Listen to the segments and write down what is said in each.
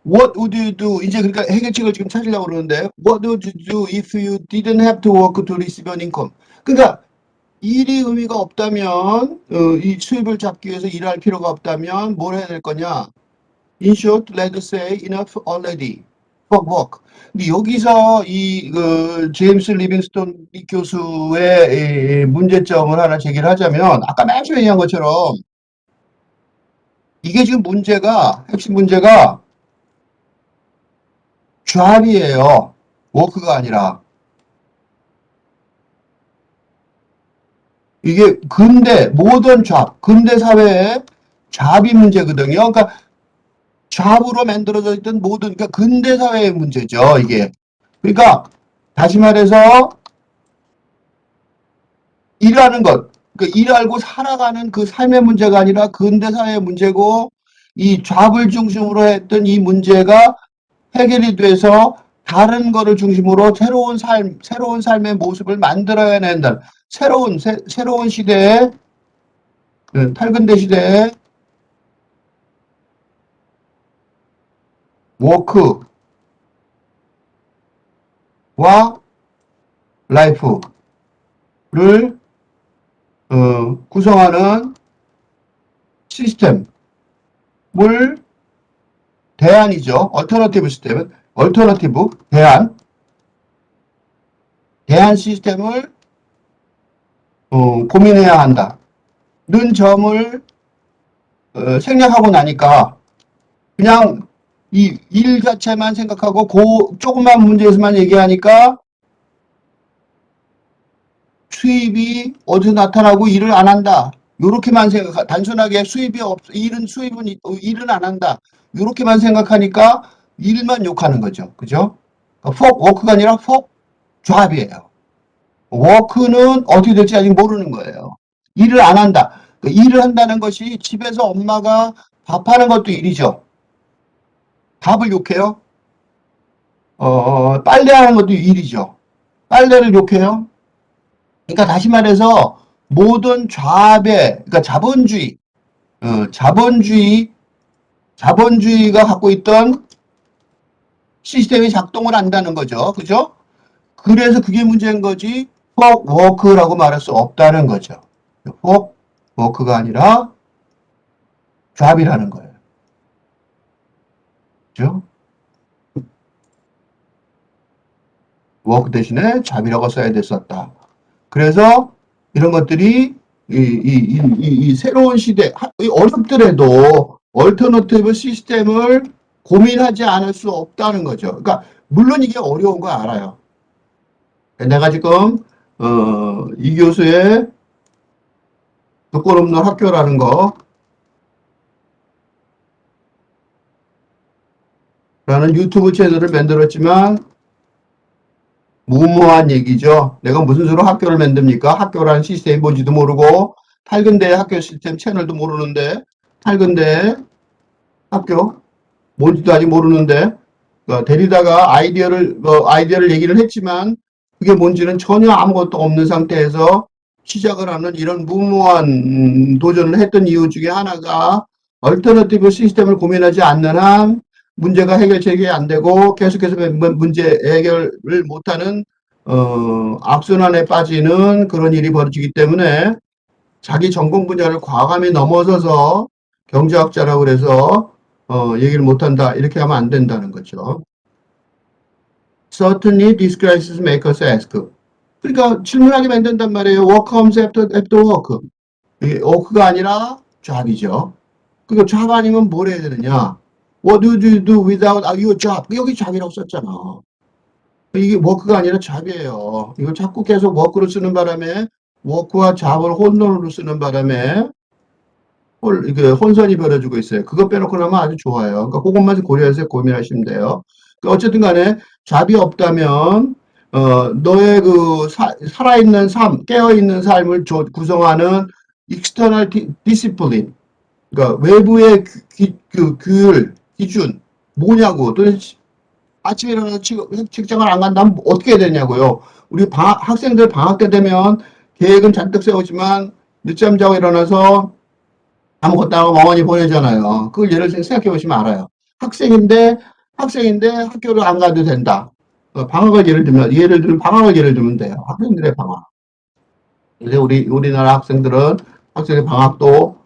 What would you do? 이제 그러니까 해결책을 지금 찾으려고 그러는데, What would you do if you didn't have to work to receive an income? 그러니까 일이 의미가 없다면, 이 수입을 잡기 위해서 일할 필요가 없다면 뭘 해야 될 거냐? In short, let's say enough already for work. 근데 여기서 제임스 리빙스톤 교수의 이 문제점을 하나 제기를 하자면, 아까 맨 처음에 얘기한 것처럼, 이게 지금 핵심 문제가 job이에요. 워크가 아니라. 이게 모던 job, 근대 사회의 job이 문제거든요. 그러니까 job으로 만들어져 있던 그러니까 근대 사회의 문제죠, 이게. 그러니까, 다시 말해서, 일하는 것, 그러니까 일하고 살아가는 그 삶의 문제가 아니라 근대 사회의 문제고, 이 job을 중심으로 했던 이 문제가 해결이 돼서 다른 거를 중심으로 새로운 삶의 모습을 만들어야 된다. 새로운 시대에, 탈근대 시대에 워크와 라이프를 구성하는 시스템을 대안이죠. 얼터너티브 시스템은 대안 시스템을 고민해야 한다는 점을 생략하고 나니까 그냥 이 일 자체만 생각하고 조그만 문제에서만 얘기하니까 수입이 어디서 나타나고 일을 안 한다. 요렇게만 단순하게 일은 안 한다. 요렇게만 생각하니까 일만 욕하는 거죠. 그죠? 워크가 아니라 job이에요. 워크는 어떻게 될지 아직 모르는 거예요. 일을 안 한다. 일을 한다는 것이 집에서 엄마가 밥하는 것도 일이죠. 밥을 욕해요? 빨래하는 것도 일이죠. 빨래를 욕해요? 그러니까 다시 말해서 모든 그러니까 자본주의가 갖고 있던 시스템이 작동을 한다는 거죠. 그죠? 그래서 그게 문제인 거지. 워크라고 말할 수 없다는 거죠. 워크가 아니라 job이라는 거예요. 그죠? 워크 대신에 job이라고 써야 됐었다. 그래서 이런 것들이 이 새로운 시대, 어렵더라도 얼터너티브 시스템을 고민하지 않을 수 없다는 거죠. 그러니까 물론 이게 어려운 거 알아요. 내가 지금 이 교수의 조건 없는 학교라는 라는 유튜브 채널을 만들었지만 무모한 얘기죠. 내가 무슨 수로 학교를 만듭니까? 학교라는 시스템이 뭔지도 모르고 탈근대 학교 시스템 채널도 모르는데 탈근대 학교 뭔지도 아직 모르는데 데리다가 아이디어를 얘기를 했지만 그게 뭔지는 전혀 아무것도 없는 상태에서 시작을 하는 이런 무모한 도전을 했던 이유 중에 하나가 얼터너티브 시스템을 고민하지 않는 한 문제가 해결책이 안 되고 계속해서 문제 해결을 못하는 악순환에 빠지는 그런 일이 벌어지기 때문에 자기 전공 분야를 과감히 넘어서서 경제학자라고 그래서 얘기를 못한다 이렇게 하면 안 된다는 거죠. Certainly these crises make us ask. 그러니까 질문하게 만든단 말이에요. Work comes after work. work가 아니라 job이죠. 그러니까 job 아니면 뭘 해야 되느냐. What do you do without your job? 여기 job이라고 썼잖아. 이게 work가 아니라 job이에요. 이걸 자꾸 계속 work로 쓰는 바람에 work와 job을 혼돈으로 쓰는 바람에 이게 혼선이 벌어지고 있어요. 그거 빼놓고 나면 아주 좋아요. 그러니까 그것만 고려해서 고민하시면 돼요. 그러니까 어쨌든 간에 job이 없다면 너의 살아있는 삶, 깨어있는 삶을 구성하는 external discipline, 그러니까 외부의 기준, 뭐냐고. 도대체 아침에 일어나서 직장을 안 간다면 어떻게 해야 되냐고요. 우리 학생들 방학 때 되면 계획은 잔뜩 세우지만 늦잠 자고 일어나서 아무것도 안 하고 멍하니 보내잖아요. 그걸 예를 들어 생각해 보시면 알아요. 학생인데 학생인데 학교를 안 가도 된다. 방학을 예를 들면 방학을 예를 들면 돼요. 학생들의 방학. 근데 우리나라 학생의 방학도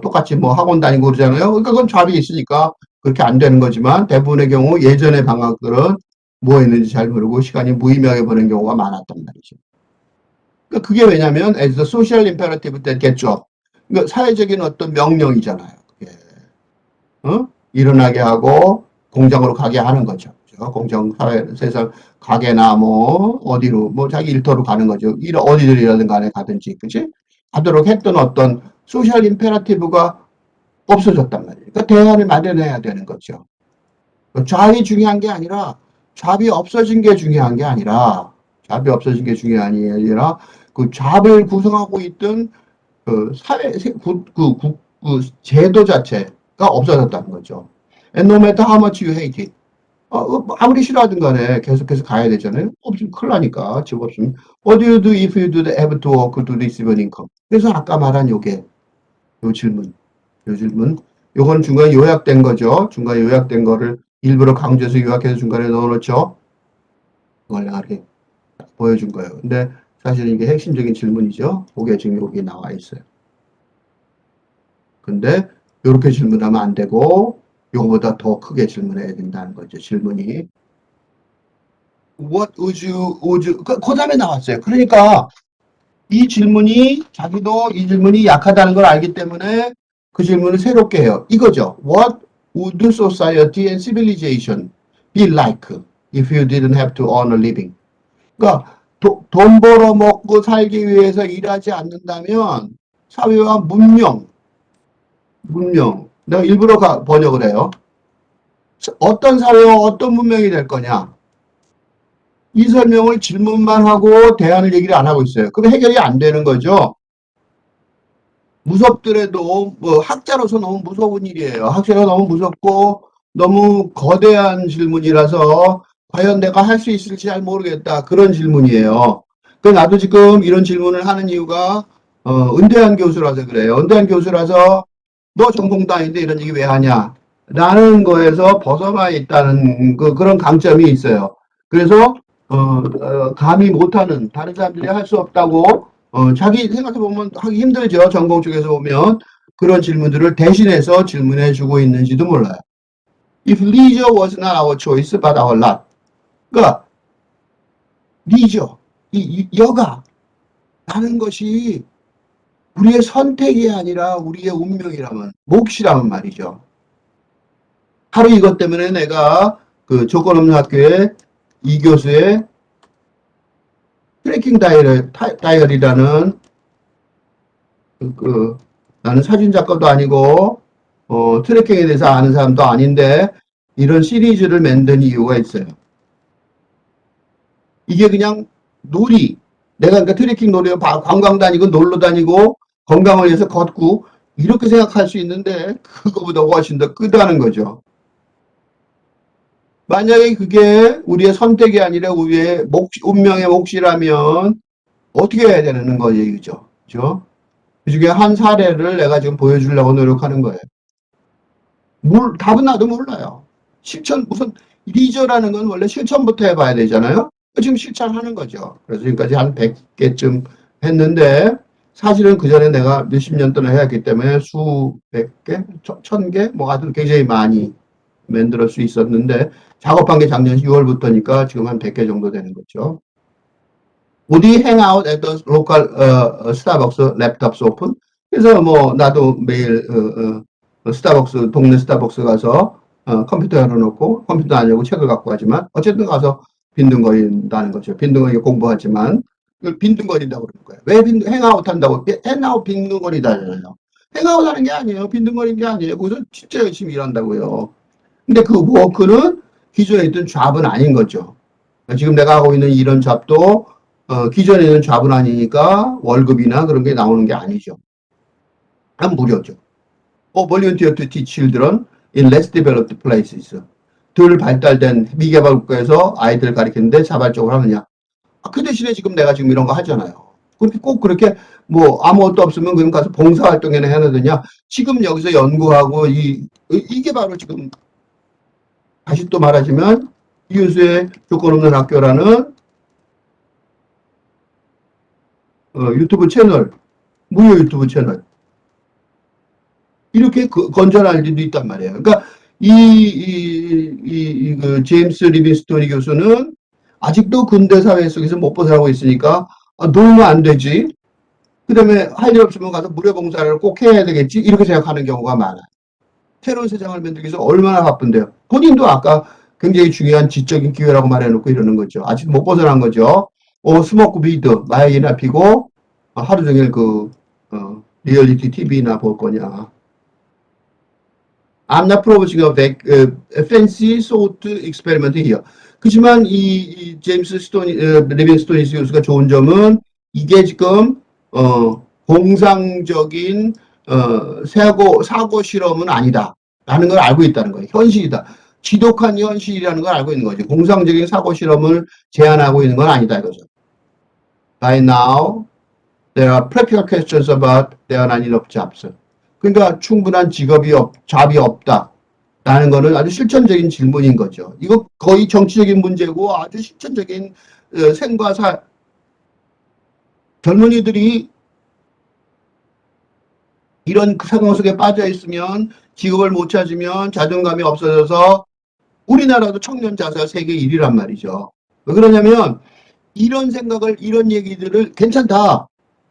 똑같이 뭐 학원 다니고 그러잖아요. 그러니까 그건 잡이 있으니까 그렇게 안 되는 거지만 대부분의 경우 예전의 방학들은 뭐 했는지 잘 모르고 시간이 무의미하게 보낸 경우가 많았단 말이죠. 그러니까 그게 왜냐면 as the social imperative 됐겠죠. 그러니까 사회적인 어떤 명령이잖아요. 그게. 일어나게 하고 공장으로 가게 하는 거죠. 그죠? 공장 사회 세상 가게나 뭐 어디로 뭐 자기 일터로 가는 거죠. 어디들이라든 간에 가든지 그지? 가도록 했던 어떤 소셜 임페라티브가 없어졌단 말이에요. 그러니까 대안을 마련해야 되는 거죠. 잡이 중요한 게 아니라 잡이 없어진 게 중요한 게 아니라 잡이 없어진 게 중요한 게 아니라 그 잡을 구성하고 있던 그 사회 그 제도 자체가 없어졌다는 거죠. And no matter how much you hate it. 아무리 싫어하든 간에 계속해서 가야 되잖아요. 없으면 큰일 나니까, 집 없으면. What do you do if you do have to work to receive an income? 그래서 아까 말한 요 질문, 요 질문. 요건 중간에 요약된 거죠. 중간에 요약된 거를 일부러 강조해서 요약해서 중간에 넣어놓죠. 그걸 이렇게 보여준 거예요. 근데 사실은 이게 핵심적인 질문이죠. 그게 지금 여기 나와 있어요. 근데 이렇게 질문하면 안 되고 요거보다 더 크게 질문해야 된다는 거죠. 질문이 What 그 다음에 나왔어요. 그러니까 이 질문이 자기도 이 질문이 약하다는 걸 알기 때문에 그 질문을 새롭게 해요. 이거죠. What would society and civilization be like if you didn't have to earn a living? 그러니까 돈 벌어 먹고 살기 위해서 일하지 않는다면 사회와 문명. 내가 일부러 번역을 해요. 어떤 사회와 어떤 문명이 될 거냐. 이 설명을 질문만 하고 대안을 얘기를 안 하고 있어요. 그럼 해결이 안 되는 거죠. 무섭더라도 뭐 학자로서 너무 무서운 일이에요. 학자가 너무 무섭고 너무 거대한 질문이라서 과연 내가 할 수 있을지 잘 모르겠다. 그런 질문이에요. 그 나도 지금 이런 질문을 하는 이유가 은퇴한 교수라서 그래요. 은퇴한 교수라서 너 전공도 아닌데 이런 얘기 왜 하냐? 라는 거에서 벗어나 있다는 그런 강점이 있어요. 그래서 감히 못하는 다른 사람들이 할 수 없다고 자기 생각해보면 하기 힘들죠. 전공 쪽에서 보면 그런 질문들을 대신해서 질문해주고 있는지도 몰라요. If leisure was not our choice but our lot. 그러니까 leisure, 여가 라는 것이 우리의 선택이 아니라 우리의 운명이라면 몫이라면 말이죠. 하루 이것 때문에 내가 그 조건 없는 학교에 이 교수의 트래킹 다이어리라는 나는 사진 작가도 아니고 트래킹에 대해서 아는 사람도 아닌데 이런 시리즈를 만든 이유가 있어요. 이게 그냥 놀이. 내가 그러니까 트래킹 놀이가 관광 다니고 놀러 다니고 건강을 위해서 걷고 이렇게 생각할 수 있는데 그거보다 훨씬 더 크다는 거죠. 만약에 그게 우리의 선택이 아니라 우리의 운명의 몫이라면 어떻게 해야 되는 거죠? 그죠? 그 중에 한 사례를 내가 지금 보여주려고 노력하는 거예요. 답은 나도 몰라요. 무슨 리저라는 건 원래 실천부터 해봐야 되잖아요. 지금 실천하는 거죠. 그래서 지금까지 한 100개쯤 했는데 사실은 그 전에 내가 몇십 년 동안 해왔기 때문에 수백 개, 1000개, 뭐 아주 굉장히 많이 만들 수 있었는데 작업한 게 작년 6월부터니까 지금 한 100개 정도 되는 거죠. Would he hang out at the local Starbucks laptops open? 그래서 뭐 나도 매일 스타벅스 동네 스타벅스 가서 컴퓨터 열어놓고 컴퓨터 아니고 책을 갖고 가지만 어쨌든 가서 빈둥거린다는 거죠. 빈둥거리게 공부하지만 빈둥거린다고 그러는 거예요. 왜 행아웃 한다고? 행아웃 빈둥거리다잖아요. 행아웃 하는 게 아니에요. 빈둥거리는 게 아니에요. 거기서 진짜 열심히 일한다고요. 근데 그 워크는 기존에 있던 잡은 아닌 거죠. 지금 내가 하고 있는 이런 잡도 기존에 있는 잡은 아니니까 월급이나 그런 게 나오는 게 아니죠. 한 무료죠. volunteer to teach children in less developed places. 덜 발달된 미개발 국가에서 아이들을 가르치는데 자발적으로 하느냐. 그 대신에 지금 내가 지금 이런 거 하잖아요. 그렇게 꼭 그렇게 뭐 아무것도 없으면 그럼 가서 봉사활동이나 해야 되냐. 지금 여기서 연구하고 이게 바로 지금 다시 또 말하자면 이윤수의 조건 없는 학교라는 유튜브 채널, 무료 유튜브 채널 이렇게 건전할 일도 있단 말이에요. 그러니까 그 제임스 리빙스톤이 교수는 아직도 근대 사회 속에서 못 벗어나고 있으니까 놀면 안 되지. 그 다음에 할 일 없으면 가서 무료봉사를 꼭 해야 되겠지. 이렇게 생각하는 경우가 많아요. 새로운 세상을 만들기 위해서 얼마나 바쁜데요. 본인도 아까 굉장히 중요한 지적인 기회라고 말해놓고 이러는 거죠. 아직 못 벗어난 거죠. 스모크 비드, 마약이나 피고 하루 종일 리얼리티 TV나 볼 거냐. I'm not proposing a fancy thought experiment here. 그렇지만 이 제임스 리빙스톤 교수가 좋은 점은 이게 지금 공상적인 사고 실험은 아니다. 라는 걸 알고 있다는 거예요. 현실이다. 지독한 현실이라는 걸 알고 있는 거죠. 공상적인 사고 실험을 제안하고 있는 건 아니다 이거죠. By now, there are practical questions about there are not enough jobs. 그러니까 충분한 잡이 없다. 라는 거는 아주 실천적인 질문인 거죠. 이거 거의 정치적인 문제고 아주 실천적인 생과 젊은이들이 이런 상황 속에 빠져 있으면 직업을 못 찾으면 자존감이 없어져서 우리나라도 청년 자살 세계 1위란 말이죠. 왜 그러냐면 이런 생각을 이런 얘기들을 괜찮다.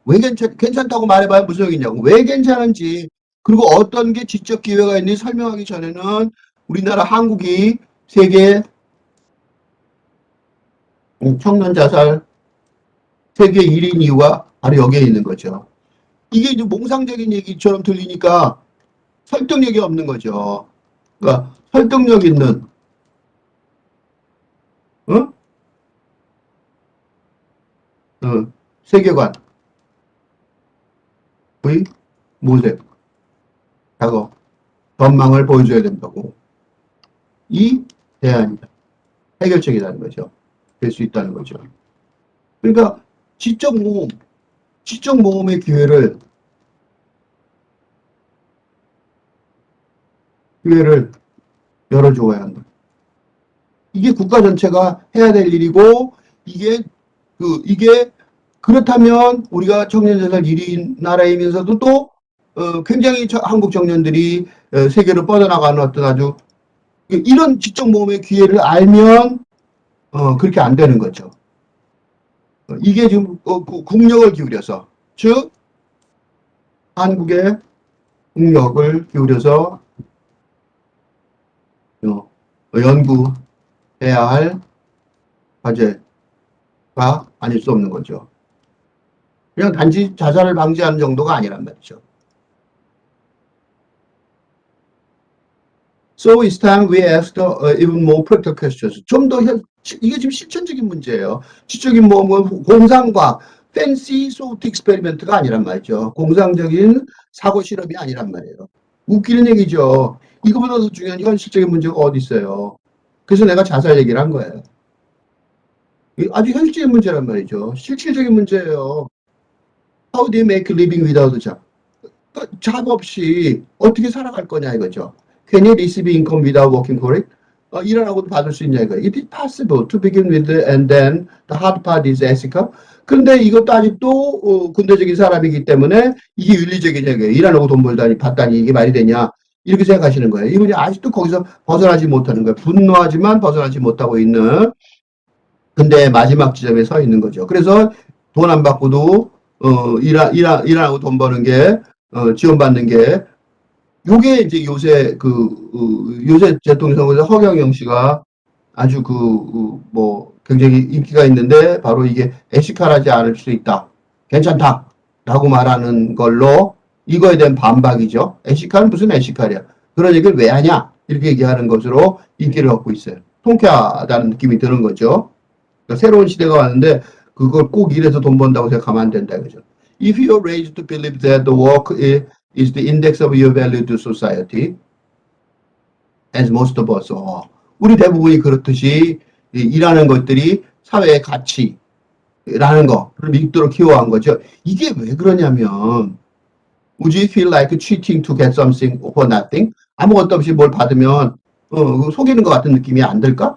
왜 괜찮다고 말해봐야 무슨 소용이냐고. 왜 괜찮은지 그리고 어떤 게 지적 기회가 있는지 설명하기 전에는 우리나라 한국이 세계 청년 자살 세계 1위인 이유가 바로 여기에 있는 거죠. 이게 이제 몽상적인 얘기처럼 들리니까 설득력이 없는 거죠. 그러니까 설득력 있는 세계관의 모색, 작업, 전망을 보여줘야 된다고. 이 대안이다. 해결책이라는 거죠. 될 수 있다는 거죠. 그러니까 지적 모험의 기회를 열어줘야 한다. 이게 국가 전체가 해야 될 일이고, 이게 그렇다면 우리가 청년자살 1위 나라이면서도 또 굉장히 한국 청년들이 세계로 뻗어나가는 어떤 아주 이런 지적 모험의 기회를 알면 그렇게 안 되는 거죠. 이게 지금 국력을 기울여서, 즉 한국의 국력을 기울여서 연구해야 할 과제가 아닐 수 없는 거죠. 그냥 단지 자살을 방지하는 정도가 아니란 말이죠. So it's time we ask even more practical questions. 좀 더 이게 지금 실천적인 문제예요. 지적인 모험은 공상과학, fancy thought experiment가 아니란 말이죠. 공상적인 사고 실험이 아니란 말이에요. 웃기는 얘기죠. 이거보다 더 중요한 현실적인 문제가 어디 있어요. 그래서 내가 자살 얘기를 한 거예요. 아주 현실적인 문제란 말이죠. 실질적인 문제예요. How do you make a living without a job? 잡 없이 어떻게 살아갈 거냐 이거죠. Can you receive income without working for it? 일 안 하고도 받을 수 있냐 이거. It is possible to begin with and then the hard part is ethical. 근데 이것도 아직도 군대적인 사람이기 때문에 이게 윤리적이냐 이거예요. 일 안 하고 돈 벌다니 받다니 이게 말이 되냐 이렇게 생각하시는 거예요. 이분이 아직도 거기서 벗어나지 못하는 거예요. 분노하지만 벗어나지 못하고 있는 근데 마지막 지점에 서 있는 거죠. 그래서 돈 안 받고도 일 안 하고 돈 버는 게 지원받는 게 요게 이제 요새 요새 대통령 선거에서 허경영 씨가 아주 굉장히 인기가 있는데 바로 이게 에시칼하지 않을 수 있다. 괜찮다. 라고 말하는 걸로 이거에 대한 반박이죠. 에시칼은 무슨 에시칼이야. 그런 얘기를 왜 하냐. 이렇게 얘기하는 것으로 인기를 얻고 있어요. 통쾌하다는 느낌이 드는 거죠. 그러니까 새로운 시대가 왔는데 그걸 꼭 일해서 돈 번다고 생각하면 안 된다. 이거죠. If you are raised to believe that the work is the index of your value to society, as most of us are. 우리 대부분이 그렇듯이 일하는 것들이 사회의 가치라는 거를 믿도록 키워한 거죠. 이게 왜 그러냐면 Would you feel like cheating to get something for nothing? 아무것도 없이 뭘 받으면 속이는 것 같은 느낌이 안 들까?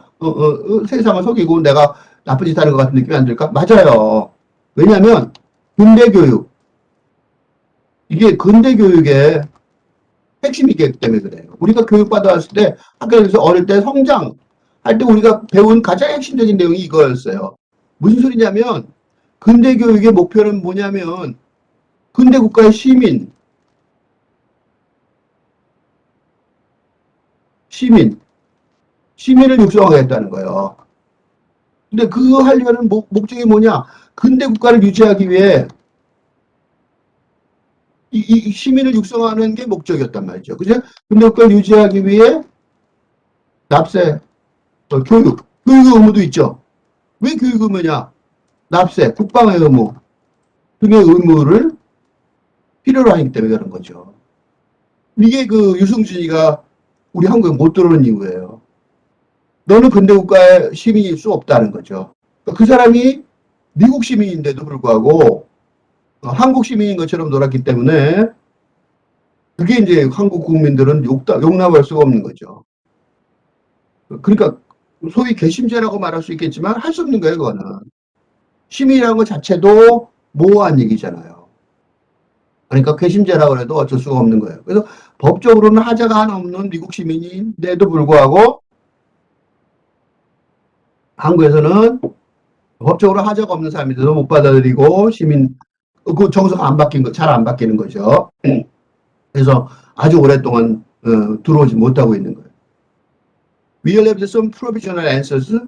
세상을 속이고 내가 나쁜 짓 하는 것 같은 느낌이 안 들까? 맞아요. 왜냐하면 근대 교육, 이게 근대 교육의 핵심이기 때문에 그래요. 우리가 교육받아왔을 때 학교에서 어릴 때 성장 할 때 우리가 배운 가장 핵심적인 내용이 이거였어요. 무슨 소리냐면 근대 교육의 목표는 뭐냐면 근대 국가의 시민, 시민을 육성하겠다는 거예요. 근데 그 하려는 목적이 뭐냐? 근대 국가를 유지하기 위해 이 시민을 육성하는 게 목적이었단 말이죠. 그죠? 근대 국가를 유지하기 위해 납세, 교육 의무도 있죠. 왜 교육 의무냐? 납세, 국방의 의무 등의 의무를 필요로 하기 때문에 그런 거죠. 이게 그 유승준이가 우리 한국에 못 들어오는 이유예요. 너는 근대 국가의 시민일 수 없다는 거죠. 그러니까 그 사람이 미국 시민인데도 불구하고 한국 시민인 것처럼 놀았기 때문에 그게 이제 한국 국민들은 용납할 수가 없는 거죠. 그러니까 소위 괘씸죄라고 말할 수 있겠지만 할 수 없는 거예요, 그거는. 시민이라는 것 자체도 모호한 얘기잖아요. 그러니까 괘씸죄라고 해도 어쩔 수가 없는 거예요. 그래서 법적으로는 하자가 하나 없는 미국 시민인데도 불구하고 한국에서는 법적으로 하자가 없는 사람인데도 못 받아들이고 그 정서가 안 바뀐 거, 잘 안 바뀌는 거죠. 그래서 아주 오랫동안 들어오지 못하고 있는 거예요. We will have some provisional answers.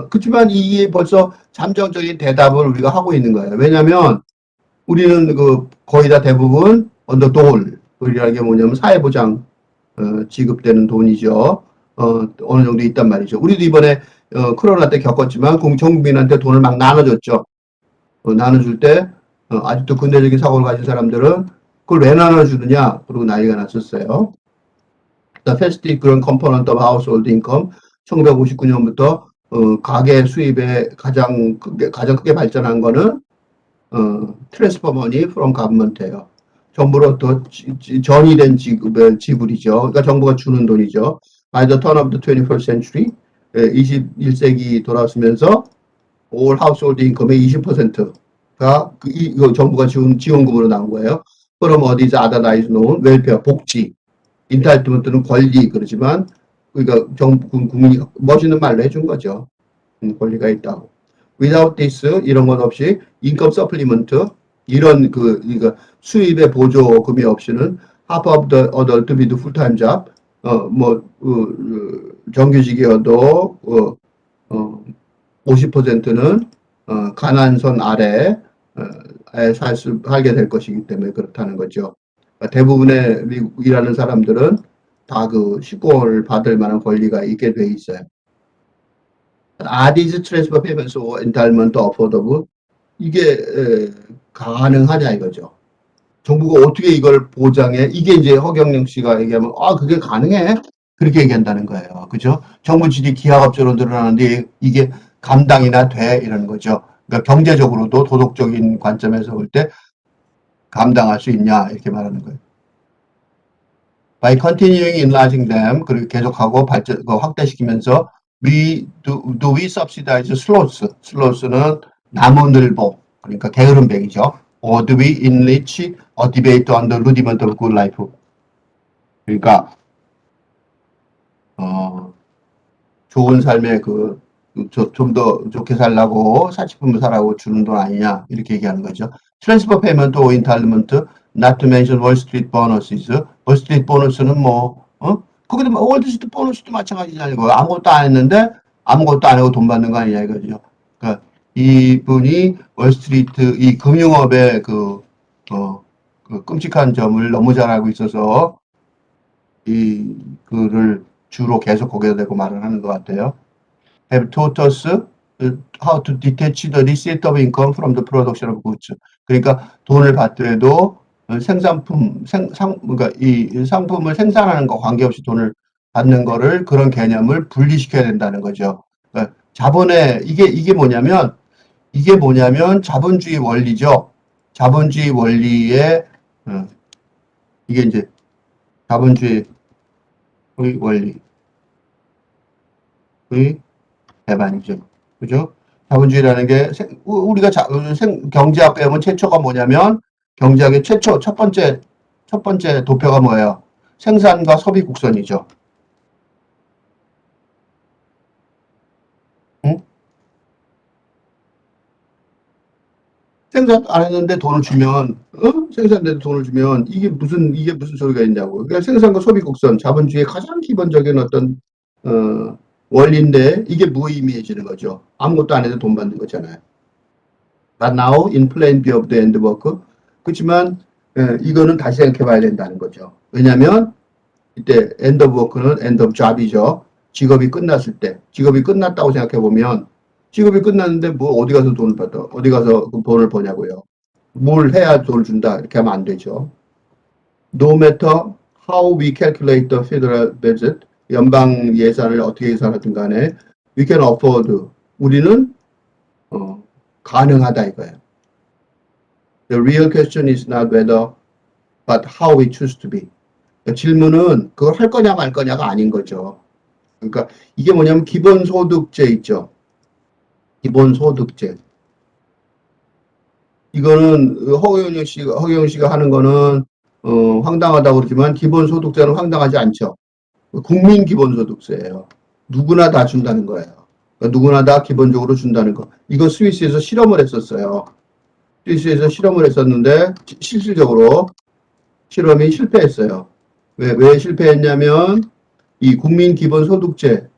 그렇지만 이게 벌써 잠정적인 대답을 우리가 하고 있는 거예요. 왜냐하면 우리는 그 거의 다 대부분 언더 돌이라는 게 뭐냐면 사회보장 지급되는 돈이죠. 어느 정도 있단 말이죠. 우리도 이번에 코로나 때 겪었지만 전 국민한테 돈을 막 나눠줬죠. 나눠줄 때 아직도 근대적인 사고를 가진 사람들은 그걸 왜 나눠주느냐 그러고 난리가 났었어요. The Fast Growing Component of Household Income 1959년부터 가계 수입의 가장 크게 발전한 거는 트랜스퍼 머니 프롬 가브먼트예요. 정부로부터 전이된 지불이죠. 그러니까 정부가 주는 돈이죠. By the turn of the 21st century, 21세기 돌아서면서 all household income의 20%가 이거 정부가 지원금으로 나온 거예요. 그럼 어디서 아다다이즈 놓은 웰페어, 복지, 인타이트먼트는 권리 그러지만 그러니까 국민이 멋있는 말로 해준 거죠. 권리가 있다고. Without this 이런 건 없이 인컴 서플리먼트 이런 그러니까 수입의 보조금이 없이는 half of the adult with full-time job 정규직이어도 50%는 가난선 아래에 살게 될 것이기 때문에 그렇다는 거죠. 대부분의 미국 일하는 사람들은 다 그 식권을 받을 만한 권리가 있게 돼 있어요. Are these transfer payments or entitlement affordable? 이게 가능하냐 이거죠. 정부가 어떻게 이걸 보장해? 이게 이제 허경영 씨가 얘기하면 그게 가능해? 그렇게 얘기한다는 거예요. 그죠? 정부 질이 기하급수로 늘어나는데 이게 감당이나 돼? 이러는 거죠. 그러니까 경제적으로도 도덕적인 관점에서 볼 때 감당할 수 있냐 이렇게 말하는 거예요. By continuing enlarging them 그리고 계속하고 확대시키면서 do we subsidize slots? slots는 나무늘보 그러니까 게으름뱅이죠. Or do we enrich a debate on the rudiment of good life? 그러니까 좋은 삶의 좀 더 좋게 살라고 사치품을 사라고 주는 돈 아니냐 이렇게 얘기하는 거죠. 트랜스퍼 페이먼트 or entitlement, not to mention Wall Street bonuses. Wall Street bonus는 거기도 월드 스트리트 보너스도 마찬가지잖아요. 아무것도 안 했는데 아무것도 안 하고 돈 받는 거 아니냐 이거죠. 그러니까 이분이 월스트리트 이 금융업의 그 끔찍한 점을 너무 잘 알고 있어서 그를 주로 계속 거기다 대고 말을 하는 것 같아요. Have taught us how to detach the receipt of income from the production of goods. 그러니까 돈을 받더라도 그러니까 이 상품을 생산하는 거 관계없이 돈을 받는 거를 그런 개념을 분리시켜야 된다는 거죠. 그러니까 이게 뭐냐면 자본주의 원리죠. 자본주의 원리의 이게 이제 자본주의 원리. 배반이죠. 그죠? 자본주의라는 게 우리가 경제학 배우면 최초가 뭐냐면 경제학의 최초 첫 번째 도표가 뭐예요? 생산과 소비 곡선이죠. 응? 생산 안 했는데 돈을 주면 생산되는 돈을 주면 이게 무슨 소리가 있냐고. 그러니까 생산과 소비 곡선 자본주의의 가장 기본적인 어떤 어, 원리인데 이게 무의미해지는 거죠. 아무것도 안 해도 돈 받는 거잖아요. But now in plain view of the end work. 그렇지만 이거는 다시 생각해 봐야 된다는 거죠. 왜냐하면 이때 end of work는 end of job이죠. 직업이 끝났을 때 직업이 끝났다고 생각해 보면 직업이 끝났는데 뭐 어디 가서 돈을 받아 어디 가서 그 돈을 버냐고요. 뭘 해야 돈을 준다 이렇게 하면 안 되죠. No matter how we calculate the federal budget 연방 예산을 어떻게 계산하든 간에 we can afford 우리는 어, 가능하다 이거예요. The real question is not whether but how we choose to be. 질문은 그걸 할 거냐 말 거냐가 아닌 거죠. 그러니까 이게 뭐냐면 기본소득제 있죠. 기본소득제. 이거는 허경영 씨가 하는 거는 황당하다고 그러지만 기본소득제는 황당하지 않죠. 국민기본소득세예요. 누구나 다 준다는 거예요. 그러니까 누구나 다 기본적으로 준다는 거. 이거 스위스에서 실험을 했었어요. 스위스에서 실험을 했었는데 실질적으로 실험이 실패했어요. 왜 실패했냐면 이 국민기본소득제는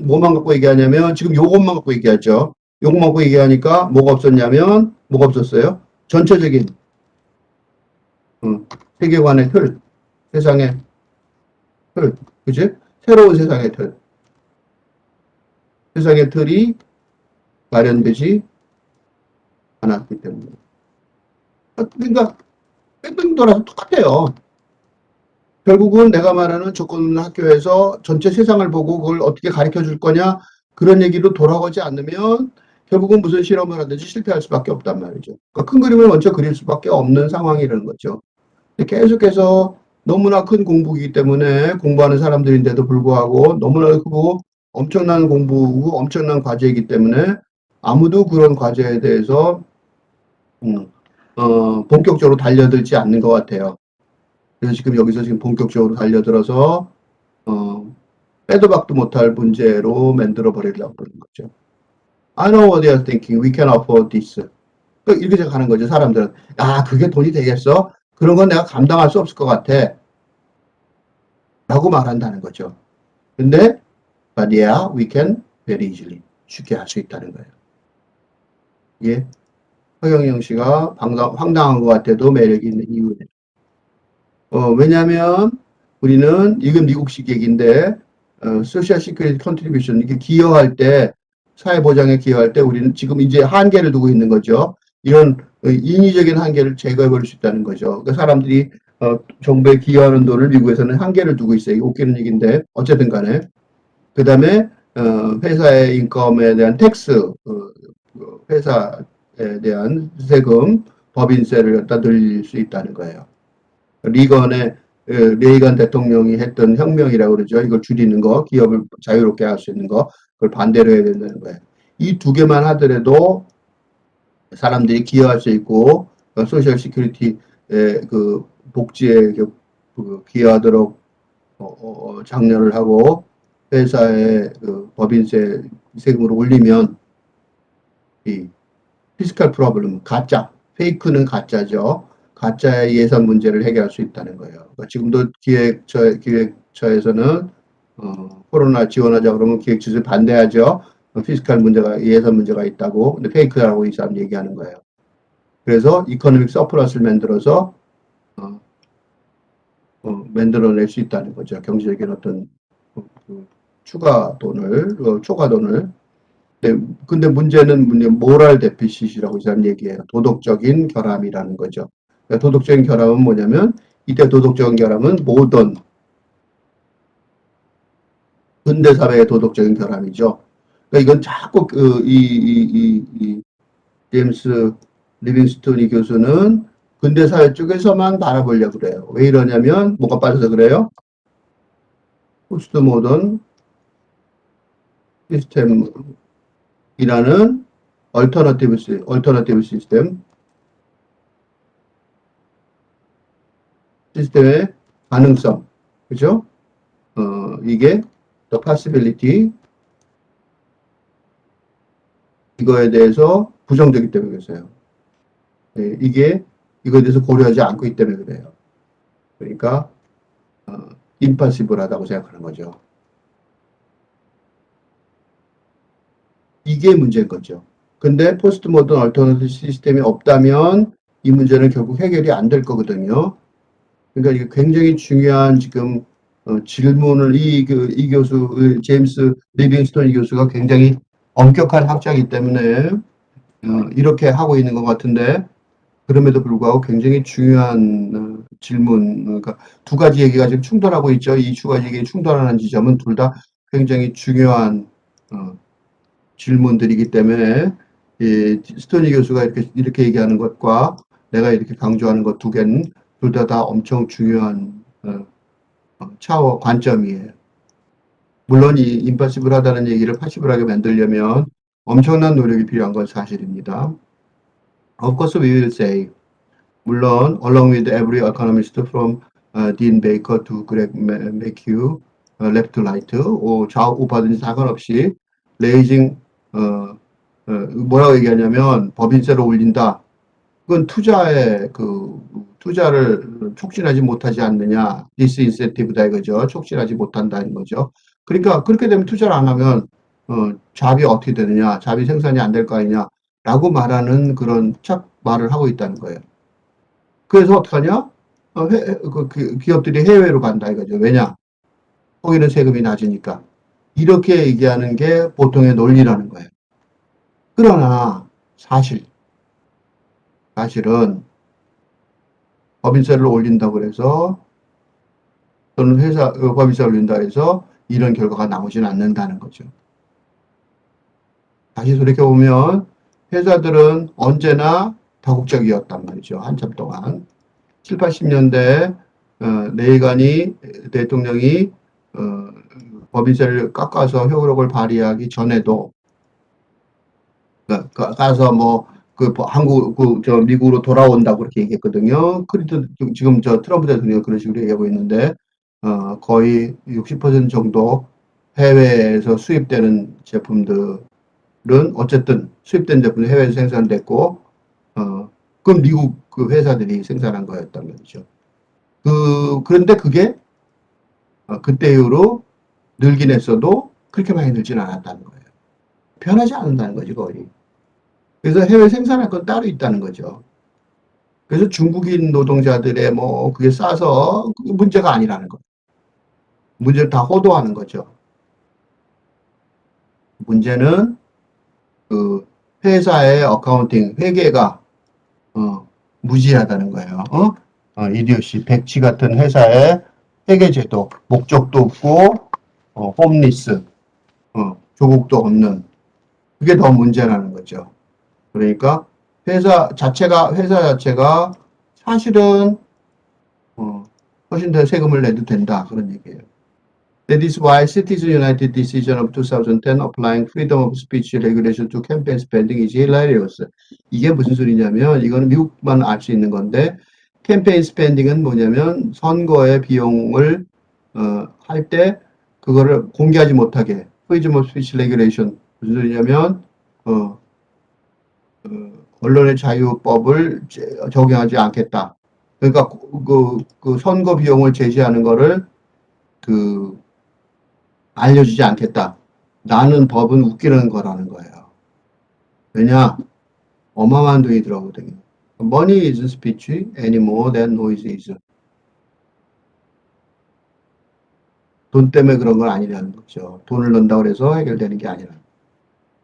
뭐만 갖고 얘기하냐면 지금 요것만 갖고 얘기하죠. 요것만 갖고 얘기하니까 뭐가 없었어요? 전체적인 세계관의 틀, 세상의 틀, 그지? 새로운 세상의 틀, 세상의 틀이 마련되지 않았기 때문에. 그러니까 뺑뺑 돌아서 똑같아요. 결국은 내가 말하는 조건 없는 학교에서 전체 세상을 보고 그걸 어떻게 가르쳐 줄 거냐 그런 얘기로 돌아가지 않으면 결국은 무슨 실험을 하든지 실패할 수밖에 없단 말이죠. 그러니까 큰 그림을 먼저 그릴 수밖에 없는 상황이라는 거죠. 계속해서 너무나 큰 공부이기 때문에 공부하는 사람들인데도 불구하고 너무나 크고 엄청난 공부고 엄청난 과제이기 때문에 아무도 그런 과제에 대해서 본격적으로 달려들지 않는 것 같아요. 그래서 지금 여기서 지금 본격적으로 달려들어서 빼도 박도 못할 문제로 만들어 버리려고 그러는 거죠. I know what they are thinking. We can afford this. 이렇게 생각하는 거죠. 사람들은. 아, 그게 돈이 되겠어? 그런 건 내가 감당할 수 없을 것 같아. 라고 말한다는 거죠. 근데 but yeah, we can very easily. 쉽게 할 수 있다는 거예요. 이게 허경영 씨가 황당한 것 같아도 매력이 있는 이유예요. 왜냐하면 우리는 이건 미국식 얘기인데 소셜 시큐리티 컨트리뷰션 이게 기여할 때 사회보장에 기여할 때 우리는 지금 이제 한계를 두고 있는 거죠. 이런 인위적인 한계를 제거해 버릴 수 있다는 거죠. 그러니까 사람들이 정부에 기여하는 돈을 미국에서는 한계를 두고 있어요. 이게 웃기는 얘기인데 어쨌든 간에 그 다음에 회사의 인컴에 대한 텍스 회사에 대한 세금 법인세를 갖다 늘릴 수 있다는 거예요. 리건의 레이건 대통령이 했던 혁명이라고 그러죠. 이걸 줄이는 거, 기업을 자유롭게 할 수 있는 거, 그걸 반대로 해야 된다는 거예요. 이 두 개만 하더라도 사람들이 기여할 수 있고 소셜 시큐리티의 그 복지에 그 기여하도록 장려를 하고 회사의 그 법인세 세금으로 올리면 이 피스칼 프로블럼 가짜, 페이크는 가짜죠. 가짜의 예산 문제를 해결할 수 있다는 거예요. 그러니까 지금도 기획처에서는 코로나 지원하자 그러면 기획처에서 반대하죠. 피스칼 문제가 예산 문제가 있다고. 근데 페이크라고 이 사람 얘기하는 거예요. 그래서 이코노믹 서플러스를 만들어서 만들어낼 수 있다는 거죠. 경제적인 어떤 그 추가 돈을 초과 돈을. 근데 문제는 모랄 데피시라고 이 사람 얘기해요. 도덕적인 결함이라는 거죠. 그러니까 도덕적인 결함은 뭐냐면 이때 도덕적인 결함은 모던 근대 사회의 도덕적인 결함이죠. 그러니까 이건 자꾸 이 제임스 리빙스톤이 교수는 근대 사회 쪽에서만 바라보려고 그래요. 왜 이러냐면 뭐가 빠져서 그래요? 포스트 모던 시스템이라는 얼터너티브 시스템의 가능성, 그죠? 이게 the possibility 이거에 대해서 부정되기 때문에 그래서요. 네, 이거에 대해서 고려하지 않고 있기 때문에 그래요. 그러니까 임파시블하다고 생각하는 거죠. 이게 문제인 거죠. 근데 포스트 모던 얼터너티브 시스템이 없다면 이 문제는 결국 해결이 안 될 거거든요. 그러니까 이게 굉장히 중요한 지금 질문을 이 교수 제임스 리빙스톤 이 교수가 굉장히 엄격한 학자이기 때문에 이렇게 하고 있는 것 같은데 그럼에도 불구하고 굉장히 중요한 질문, 그러니까 두 가지 얘기가 지금 충돌하고 있죠. 이 두 가지 얘기 충돌하는 지점은 둘 다 굉장히 중요한 질문들이기 때문에 스토니 교수가 이렇게 얘기하는 것과 내가 이렇게 강조하는 것 두 개는 둘 다 엄청 중요한 차원 관점이에요. 물론 이 임파시블하다는 얘기를 파시블하게 만들려면 엄청난 노력이 필요한 건 사실입니다. Of course, we will say 물론 along with every economist from Dean Baker to Greg McHugh, left to right, 좌우 우파든지 상관없이 raising 뭐라고 얘기하냐면 법인세를 올린다. 그건 투자를 촉진하지 못하지 않느냐. 디스인센티브다 이거죠. 촉진하지 못한다는 거죠. 그러니까 그렇게 되면 투자를 안 하면 잡이 어떻게 되느냐. 잡이 생산이 안 될 거 아니냐. 라고 말하는 그런 말을 하고 있다는 거예요. 그래서 어떡하냐? 기업들이 해외로 간다 이거죠. 왜냐? 거기는 세금이 낮으니까. 이렇게 얘기하는 게 보통의 논리라는 거예요. 그러나 사실은 법인세를 올린다고 해서 또는 법인세를 올린다 해서 이런 결과가 나오지는 않는다는 거죠. 다시 돌이켜보면 회사들은 언제나 다국적이었단 말이죠. 한참 동안. 7, 80년대 레이간이 대통령이 법인세를 깎아서 효력을 발휘하기 전에도 가서 미국으로 돌아온다고 그렇게 얘기했거든요. 그래도 지금 트럼프 대통령 그런 식으로 얘기하고 있는데 거의 60% 정도 해외에서 수입되는 제품들은 어쨌든 수입된 제품이 해외에서 생산됐고 그건 미국 그 회사들이 생산한 거였단 말이죠. 그런데 그게 그때 이후로 늘긴 했어도 그렇게 많이 늘진 않았다는 거예요. 변하지 않는다는 거지 거의. 그래서 해외 생산할 건 따로 있다는 거죠. 그래서 중국인 노동자들의 그게 싸서 그게 문제가 아니라는 거예요. 문제를 다 호도하는 거죠. 문제는 그 회사의 어카운팅, 회계가 무지하다는 거예요. 이디오시, 백치 같은 회사의 회계제도, 목적도 없고 홈리스, 조국도 없는 그게 더 문제라는 거죠. 그러니까 회사 자체가 사실은 훨씬 더 세금을 내도 된다 그런 얘기예요. That is why Citizens United decision of 2010 applying freedom of speech regulation to campaign spending is hilarious. 이게 무슨 소리냐면 이거는 미국만 알 수 있는 건데 캠페인 스펜딩은 뭐냐면 선거의 비용을 할 때 그거를 공개하지 못하게 freedom of speech regulation 무슨 소리냐면 언론의 자유법을 적용하지 않겠다. 그러니까 그 선거 비용을 제시하는 거를 알려주지 않겠다. 나는 법은 웃기는 거라는 거예요. 왜냐? 어마어마한 돈이 들어오거든요. Money isn't speech any more than noise is. 돈 때문에 그런 건 아니라는 거죠. 돈을 넣는다고 해서 해결되는 게 아니라.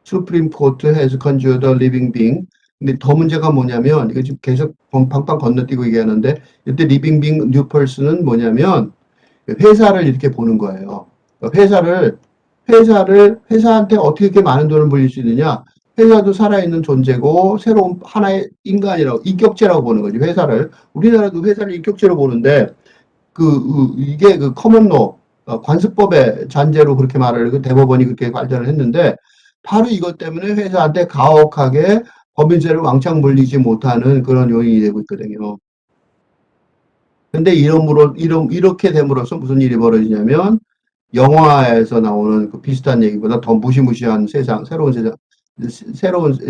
Supreme Court has conjured a living being. 근데 더 문제가 뭐냐면, 이거 지금 계속 방방 건너뛰고 얘기하는데, 이때 living being new person은 뭐냐면, 회사를 이렇게 보는 거예요. 회사한테 어떻게 이렇게 많은 돈을 벌릴 수 있느냐? 회사도 살아있는 존재고, 새로운 하나의 인간이라고, 인격체라고 보는 거지, 회사를. 우리나라도 회사를 인격체로 보는데, 이게 커먼로, 관습법의 잔재로 그렇게 말을 대법원이 그렇게 발전을 했는데 바로 이것 때문에 회사한테 가혹하게 법인세를 왕창 물리지 못하는 그런 요인이 되고 있거든요. 근데 이렇게 됨으로써 무슨 일이 벌어지냐면 영화에서 나오는 그 비슷한 얘기보다 더 무시무시한 세상, 새로운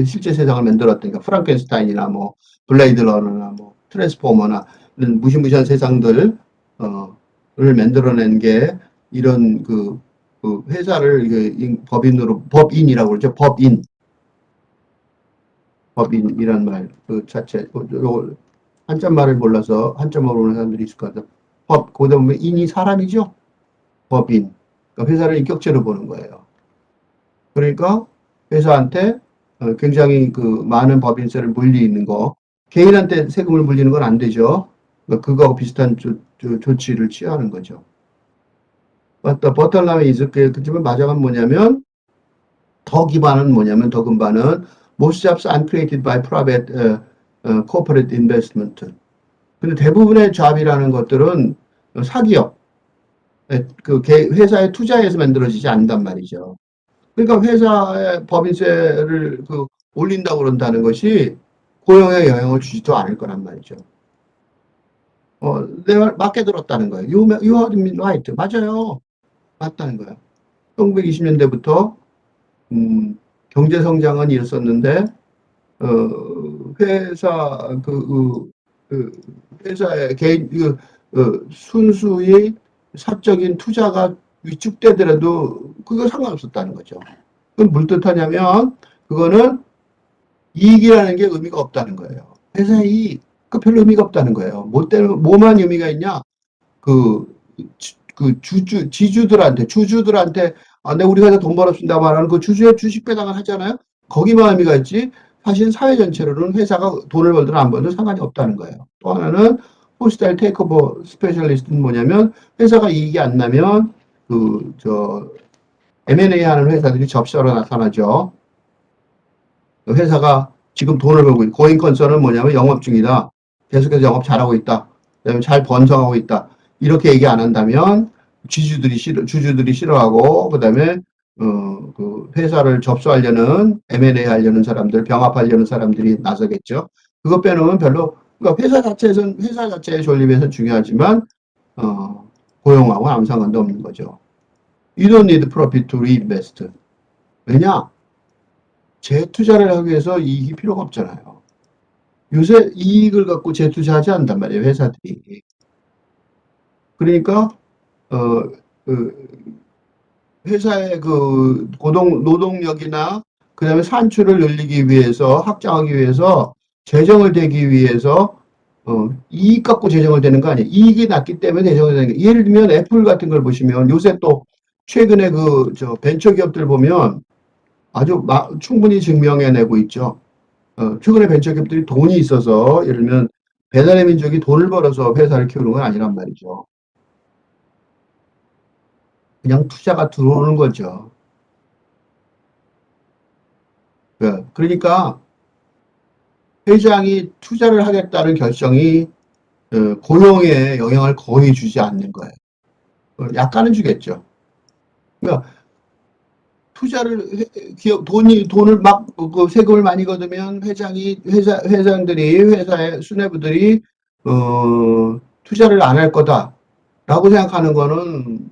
실제 세상을 만들었다니까. 프랑켄스타인이나 뭐 블레이드 러너나 뭐 트랜스포머나 이런 무시무시한 세상들 을 만들어낸 게 이런 그 회사를 법인이라고 그러죠. 법인이란 말 그 자체 요 한자말을 몰라서 한자말 모르는 사람들이 있을 것 같아요. 거기다 보면 인이 사람이죠. 법인. 그러니까 회사를 인격체로 보는 거예요. 그러니까 회사한테 굉장히 그 많은 법인세를 물리는 거, 개인한테 세금을 물리는 건 안 되죠. 그러니까 그거하고 비슷한 조치를 취하는 거죠. 맞다. 버털남에 있었게 그지만 마지막은 뭐냐면 더 근반은 most jobs are created by private corporate investment. 근데 대부분의 잡이라는 것들은 사기업, 회사의 투자에서 만들어지지 않는단 말이죠. 그러니까 회사의 법인세를 올린다고 그런다는 것이 고용에 영향을 주지도 않을 거란 말이죠. 내 말 맞게 들었다는 거예요. You heard me right. 맞아요. 맞다는 거예요. 1920년대부터 경제 성장은 있었는데 회사 회사의 개인 순수히 사적인 투자가 위축되더라도 그거 상관없었다는 거죠. 그건 뭘 뜻하냐면 그거는 이익이라는 게 의미가 없다는 거예요. 회사의 이익, 그 별로 의미가 없다는 거예요. 뭐만 의미가 있냐? 그, 주주들한테, 내가 우리 회사 돈 벌었습니다 말하는 그 주주의 주식 배당을 하잖아요? 거기만 의미가 있지, 사실 사회 전체로는 회사가 돈을 벌든 안 벌든 상관이 없다는 거예요. 또 하나는, 호스타일 테이크오버 스페셜리스트는 뭐냐면, 회사가 이익이 안 나면, M&A 하는 회사들이 접사로 나타나죠. 회사가 지금 돈을 벌고 있고, 고잉 컨설은 뭐냐면 영업 중이다. 계속해서 영업 잘하고 있다. 그다음에 잘 번성하고 있다. 이렇게 얘기 안 한다면 주주들이 싫어하고 그다음에 그 회사를 접수하려는 M&A 하려는 사람들, 병합하려는 사람들이 나서겠죠. 그것 빼놓으면 별로 그러니까 회사 자체의 존립에서 중요하지만 고용하고 아무 상관도 없는 거죠. You don't need profit to reinvest. 왜냐? 재투자를 하기 위해서 이익이 필요가 없잖아요. 요새 이익을 갖고 재투자하지 않단 말이에요, 회사들이. 그러니까 어, 그 회사의 노동력이나 그다음에 산출을 늘리기 위해서 확장하기 위해서 재정을 대기 위해서 이익 갖고 재정을 되는 거 아니에요. 이익이 낮기 때문에 재정을 되는 게 예를 들면 애플 같은 걸 보시면 요새 또 최근에 벤처 기업들 보면 아주 충분히 증명해내고 있죠. 최근에 벤처 기업들이 돈이 있어서 예를 들면 배달의 민족이 돈을 벌어서 회사를 키우는 건 아니란 말이죠. 그냥 투자가 들어오는 거죠. 그러니까 회장이 투자를 하겠다는 결정이 고용에 영향을 거의 주지 않는 거예요. 약간은 주겠죠. 그러니까 돈을 세금을 많이 거두면 회사의 수뇌부들이 투자를 안 할 거다라고 생각하는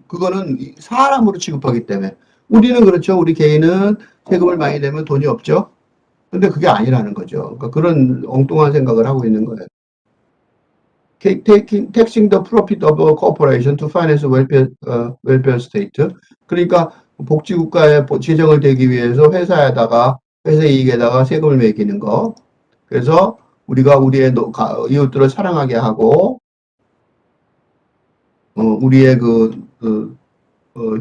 그거는 사람으로 취급하기 때문에 우리는 그렇죠. 우리 개인은 세금을 많이 내면 돈이 없죠. 근데 그게 아니라는 거죠. 그러니까 그런 엉뚱한 생각을 하고 있는 거예요. Taxing the profit of a corporation to finance welfare state. 그러니까 복지국가의 재정을 대기 위해서 회사 이익에다가 세금을 매기는 거. 그래서 우리가 우리의 이웃들을 사랑하게 하고, 우리의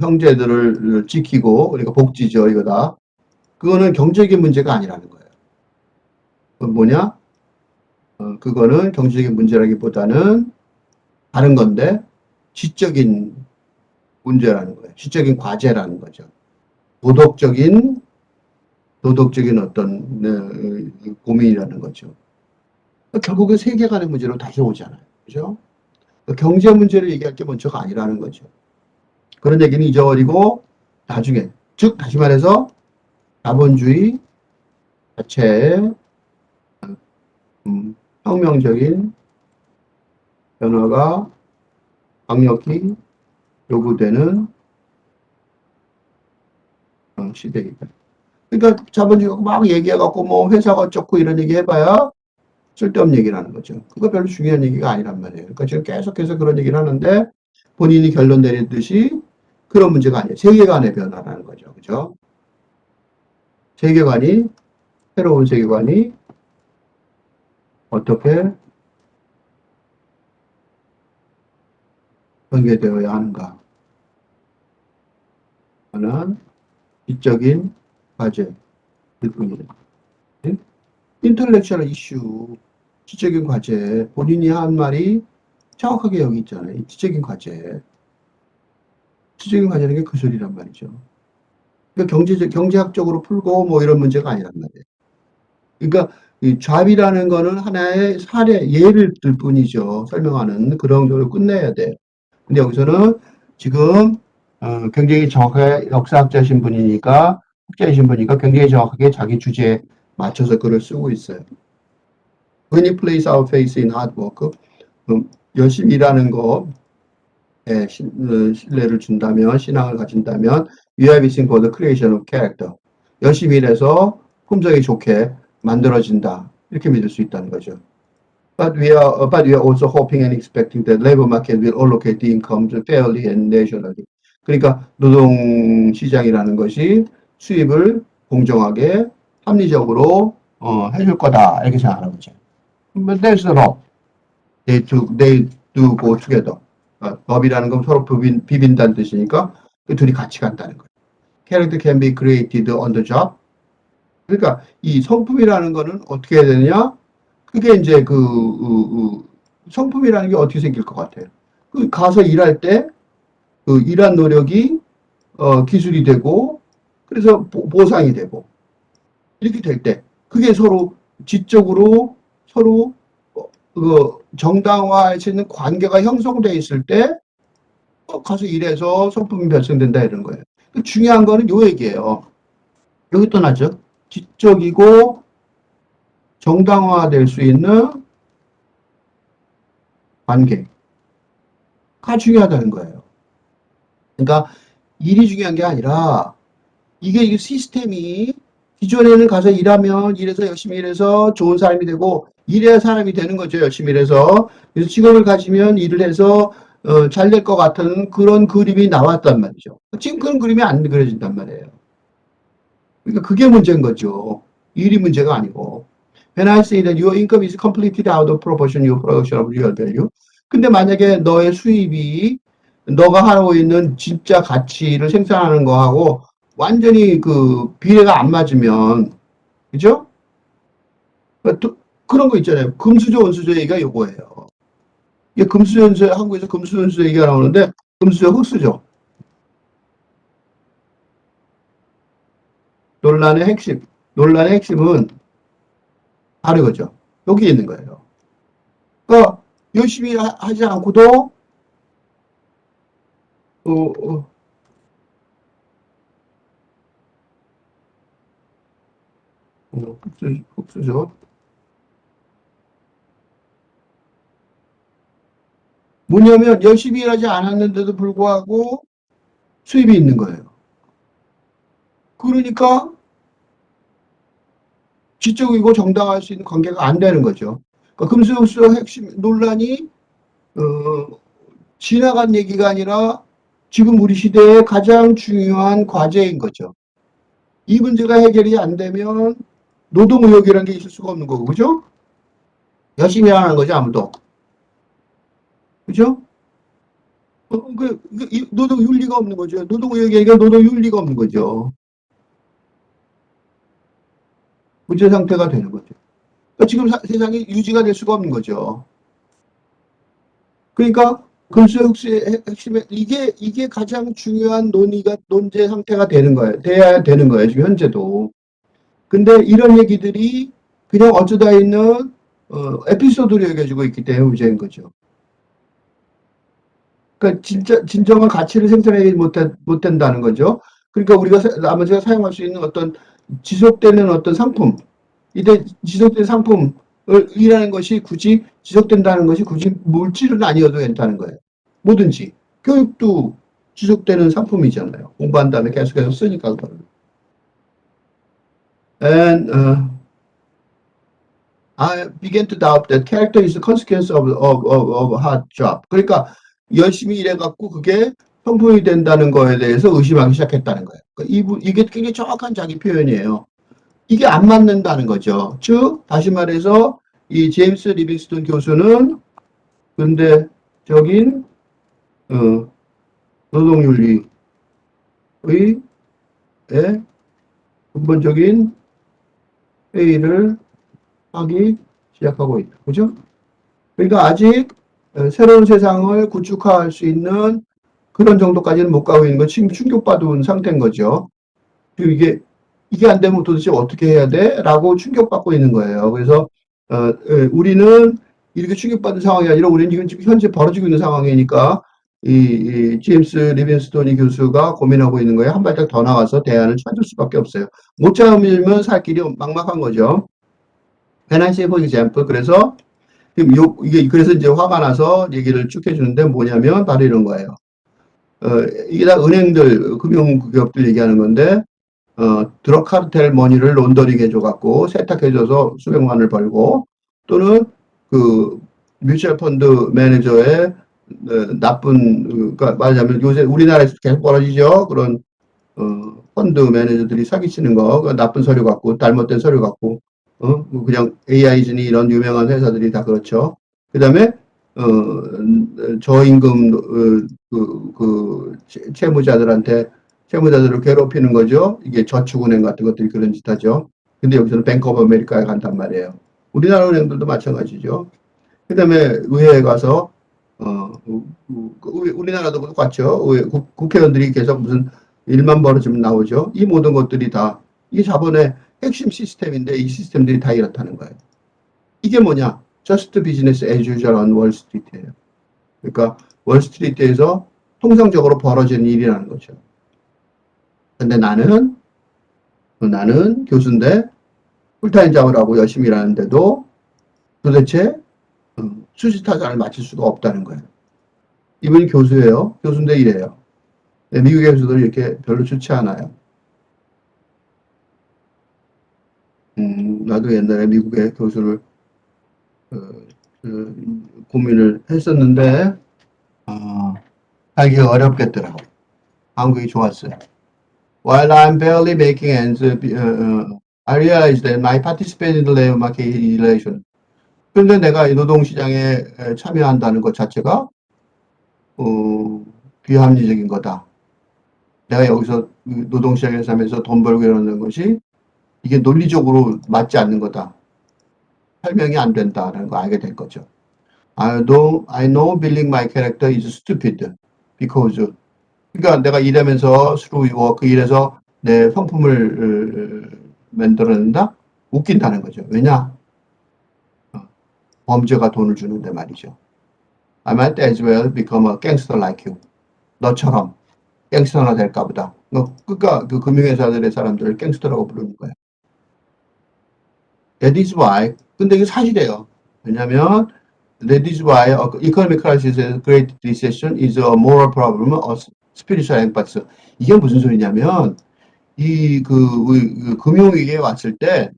형제들을 지키고, 그러니까 복지죠, 이거다. 그거는 경제적인 문제가 아니라는 거예요. 그건 뭐냐? 그거는 경제적인 문제라기보다는 다른 건데, 지적인 문제라는 거예요. 지적인 과제라는 거죠. 도덕적인 어떤 고민이라는 거죠. 결국은 세계관의 문제로 다시 오잖아요. 그죠? 경제 문제를 얘기할 게 먼저가 아니라는 거죠. 그런 얘기는 잊어버리고 나중에, 즉 다시 말해서 자본주의 자체의 혁명적인 변화가 강력히 요구되는 시대이다. 그러니까 자본주의가 막 얘기해갖고 뭐 회사가 어쩌고 이런 얘기 해봐야 쓸데없는 얘기를 하는 거죠. 그거 별로 중요한 얘기가 아니란 말이에요. 그러니까 지금 계속해서 그런 얘기를 하는데 본인이 결론 내리듯이 그런 문제가 아니에요. 세계관의 변화라는 거죠. 그죠? 세계관이, 새로운 세계관이 어떻게 전개되어야 하는가 하는 지적인 과제일 뿐이다. 인텔렉츄얼 이슈, 지적인 과제, 본인이 한 말이 정확하게 여기 있잖아요. 이 지적인 과제. 지적인 과제는 게 그 소리란 말이죠. 그러니까 경제학적으로 풀고 뭐 이런 문제가 아니란 말이에요. 그러니까 이 잡이라는 거는 하나의 사례, 예를 들 뿐이죠. 설명하는 그런 걸 끝내야 돼요. 근데 여기서는 지금 굉장히 정확하게 역사학자신 분이니까, 학자이신 분이니까 굉장히 정확하게 자기 주제에 맞춰서 글을 쓰고 있어요. When we place our faith in hard work, 열심히 일하는 거에 신뢰를 준다면, 신앙을 가진다면, you have seen for the creation of character. 열심히 일해서 품성이 좋게 만들어진다. 이렇게 믿을 수 있다는 거죠. But we are also hoping and expecting that labor market will allocate the income fairly and nationally. 그러니까 노동시장이라는 것이 수입을 공정하게 합리적으로 해줄 거다 이렇게 생각하는 거죠. But there's a law. They do go together. 법이라는 건 서로 비빈다는 뜻이니까 그 둘이 같이 간다는 거예요. Character can be created on the job. 그러니까 이 성품이라는 거는 어떻게 해야 되느냐? 그게 이제 성품이라는 게 어떻게 생길 것 같아요? 그 가서 일할 때 그 일한 노력이 기술이 되고 그래서 보상이 되고 이렇게 될 때 그게 서로 지적으로 서로 정당화할 수 있는 관계가 형성돼 있을 때 가서 일해서 성품이 발생된다 이런 거예요. 중요한 거는 요 얘기예요. 여기 또 나죠. 지적이고 정당화될 수 있는 관계가 중요하다는 거예요. 그러니까 일이 중요한 게 아니라 이게 시스템이 기존에는 가서 일하면 일해서 열심히 일해서 좋은 사람이 되고 일해야 사람이 되는 거죠. 열심히 일해서. 그래서 직업을 가지면 일을 해서 잘 될 것 같은 그런 그림이 나왔단 말이죠. 지금 그런 그림이 안 그려진단 말이에요. 그러니까 그게 문제인 거죠. 일이 문제가 아니고. When I say that your income is completely out of proportion your production of real value. 근데 만약에 너의 수입이 너가 하고 있는 진짜 가치를 생산하는 거하고 완전히 그 비례가 안 맞으면, 그죠? 그런 거 있잖아요. 금수저, 원수저 얘기가 요거예요. 이게 금수저, 원수저, 한국에서 금수저, 원수저 얘기가 나오는데, 금수저, 흑수저. 논란의 핵심. 논란의 핵심은 바로 이거죠. 여기 있는 거예요. 그러니까 열심히 하지 않고도, 어, 어, 흑수저. 뭐냐면 열심히 일하지 않았는데도 불구하고 수입이 있는 거예요. 그러니까 지적이고 정당화할 수 있는 관계가 안 되는 거죠. 그러니까 금수저 핵심 논란이 지나간 얘기가 아니라 지금 우리 시대의 가장 중요한 과제인 거죠. 이 문제가 해결이 안 되면 노동의욕이라는 게 있을 수가 없는 거고, 그죠? 열심히 하는 거죠, 아무도. 그죠? 노동윤리가 없는 거죠. 노동의욕이 아니라 노동윤리가 없는 거죠. 문제 상태가 되는 거죠. 그러니까 지금 세상이 유지가 될 수가 없는 거죠. 그러니까 금수역수의 핵심에 이게 가장 중요한 논제 상태가 되는 거예요. 돼야 되는 거예요. 지금 현재도. 근데 이런 얘기들이 그냥 어쩌다 있는 에피소드로 여겨지고 있기 때문에 문제인 거죠. 그러니까 진정한 가치를 생산하지 못된다는 거죠. 그러니까 우리가 나머지가 사용할 수 있는 어떤 지속되는 어떤 상품, 이때 지속된 상품을 이라는 것이 굳이 지속된다는 것이 굳이 물질은 아니어도 된다는 거예요. 뭐든지 교육도 지속되는 상품이잖아요. 공부한 다음에 계속해서 쓰니까. And I began to doubt that character is the consequence of hard job. 그러니까 열심히 일해갖고 그게 성품이 된다는 거에 대해서 의심하기 시작했다는 거예요. 이게 굉장히 정확한 자기 표현이에요. 이게 안 맞는다는 거죠. 즉, 다시 말해서 이 제임스 리빙스톤 교수는 근대적인 노동윤리의 근본적인 회의를 하기 시작하고 있다. 그죠? 그러니까 아직 새로운 세상을 구축할 수 있는 그런 정도까지는 못 가고 있는 건 충격받은 상태인 거죠. 그리고 이게 안 되면 도대체 어떻게 해야 돼? 라고 충격받고 있는 거예요. 그래서 우리는 이렇게 충격받은 상황이 아니라 우리는 지금 현재 벌어지고 있는 상황이니까 이 제임스 리빙스톤이 교수가 고민하고 있는 거에 한 발짝 더 나가서 대안을 찾을 수밖에 없어요. 못 찾으면 살 길이 막막한 거죠. When I say for example, 그래서 그래서 이제 화가 나서 얘기를 쭉 해주는데 뭐냐면 바로 이런 거예요. 이게 다 은행들, 금융기업들 얘기하는 건데 드럭 카르텔 머니를 론더링 해줘갖고 세탁해줘서 수백만을 벌고 또는 그 뮤추얼 펀드 매니저의 그러니까 말하자면 요새 우리나라에서 계속 벌어지죠. 그런 펀드 매니저들이 사기치는 거, 나쁜 서류 갖고 잘못된 서류 갖고 그냥 AI진이 이런 유명한 회사들이 다 그렇죠. 그 다음에 저임금 채무자들을 괴롭히는 거죠. 이게 저축은행 같은 것들이 그런 짓 하죠. 근데 여기서는 뱅크 오브 아메리카에 간단 말이에요. 우리나라 은행들도 마찬가지죠. 그 다음에 의회에 가서 우리나라도 똑같죠. 국회의원들이 계속 무슨 일만 벌어지면 나오죠. 이 모든 것들이 다 이게 자본의 핵심 시스템인데 이 시스템들이 다 이렇다는 거예요. 이게 뭐냐? Just business as usual on Wall Street예요. 그러니까 월스트리트에서 통상적으로 벌어지는 일이라는 거죠. 근데 나는 교수인데 풀타임 잡을 하고 열심히 일하는데도 도대체 수지타산을 맞출 수가 없다는 거예요. 이분이 교수예요. 교수인데 이래요. 네, 미국의 교수들이 이렇게 별로 좋지 않아요. 나도 옛날에 미국의 교수를 고민을 했었는데 살기가 어렵겠더라고. 한국이 좋았어요. While I'm barely making ends, I realize that my participation in the labor market relation. 그런데 내가 이 노동시장에 참여한다는 것 자체가 비합리적인 거다. 내가 여기서 노동시장에 살면서 돈 벌고 이러는 것이 이게 논리적으로 맞지 않는 거다. 설명이 안 된다는 거 알게 될 거죠. I know building my character is stupid because 그러니까 내가 일하면서 through work 일해서 내 성품을 만들어낸다? 웃긴다는 거죠. 왜냐? 범죄가 돈을 주는데 말이죠. I might as well become a gangster like you. 너처럼 갱스터나 될까 보다. 그러니까 그 금융회사들의 사람들을 갱스터라고 부르는 거예요. That is why. 근데 이게 사실이에요. 왜냐면 that is why economic crisis and great recession is a moral problem of spiritual emphasis. 이게 무슨 소리냐면 그 금융위기에 왔을 때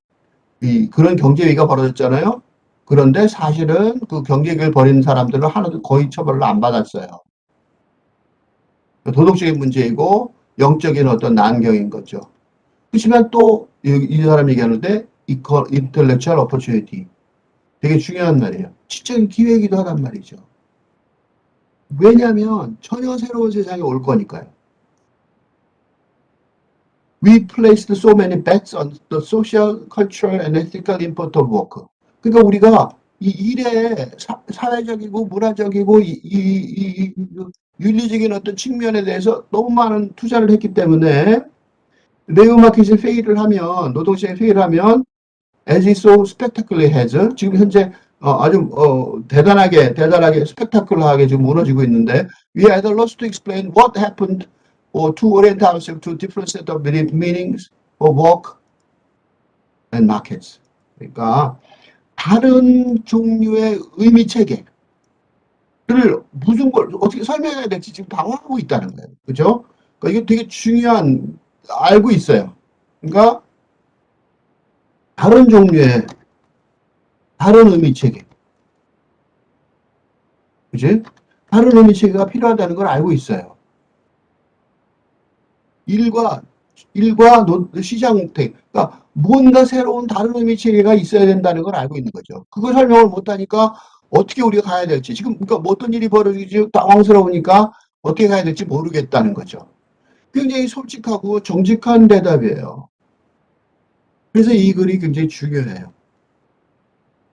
그런 경제위기가 벌어졌잖아요. 그런데 사실은 그 경제위기를 벌이는 사람들은 하나도 거의 처벌을 안 받았어요. 도덕적인 문제이고 영적인 어떤 난경인 거죠. 그렇지만 또 이 사람 얘기하는데 intellectual opportunity 되게 중요한 말이에요. 지적인 기회이기도 하단 말이죠. 왜냐하면 전혀 새로운 세상이 올 거니까요. We placed so many bets on the social, cultural, and ethical import of work. 그러니까 우리가 이 일의 사회적이고 문화적이고 윤리적인 어떤 측면에 대해서 너무 많은 투자를 했기 때문에 레이버 마켓이 페일을 하면 노동시장이 페일을 하면 as it so spectacularly has 지금 현재 아주 대단하게 스펙타클러하게 지금 무너지고 있는데 we are at a loss to explain what happened or to orient ourselves to different set of meanings for work and markets. 그러니까 다른 종류의 의미 체계를 무슨 걸 어떻게 설명해야 될지 지금 방황하고 있다는 거예요. 그죠? 그러니까 이게 되게 중요한 알고 있어요. 그러니까 다른 종류의 다른 의미 체계. 그지? 다른 의미 체계가 필요하다는 걸 알고 있어요. 일과 시장 태 그러니까 뭔가 새로운 다른 의미 체계가 있어야 된다는 걸 알고 있는 거죠. 그걸 설명을 못하니까 어떻게 우리가 가야 될지 지금 그러니까 뭐 어떤 일이 벌어지지 당황스러우니까 어떻게 가야 될지 모르겠다는 거죠. 굉장히 솔직하고 정직한 대답이에요. 그래서 이 글이 굉장히 중요해요.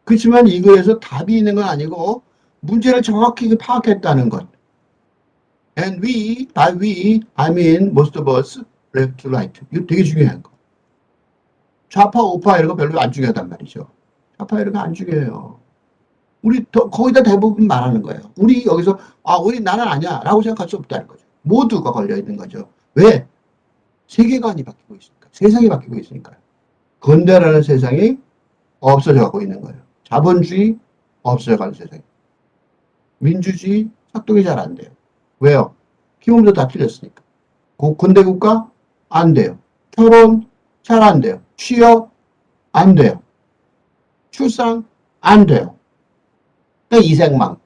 그렇지만 이 글에서 답이 있는 건 아니고 문제를 정확히 파악했다는 것. And by we, I mean most of us, left to right. 이거 되게 중요한 거. 좌파, 우파 이런 거 별로 안 중요하단 말이죠. 좌파 이런 거 안 중요해요. 우리 거의 다 대부분 말하는 거예요. 우리 여기서 우리 나는 아니야 라고 생각할 수 없다는 거죠. 모두가 걸려 있는 거죠. 왜? 세계관이 바뀌고 있으니까. 세상이 바뀌고 있으니까요. 건대라는 세상이 없어져 가고 있는 거예요. 자본주의 없어져 가는 세상. 민주주의 작동이 잘 안 돼요. 왜요? 기본부터 다 틀렸으니까. 근대 국가 안 돼요. 결혼 잘 안 돼요. 취업 안 돼요. 출산 안 돼요. 이생망.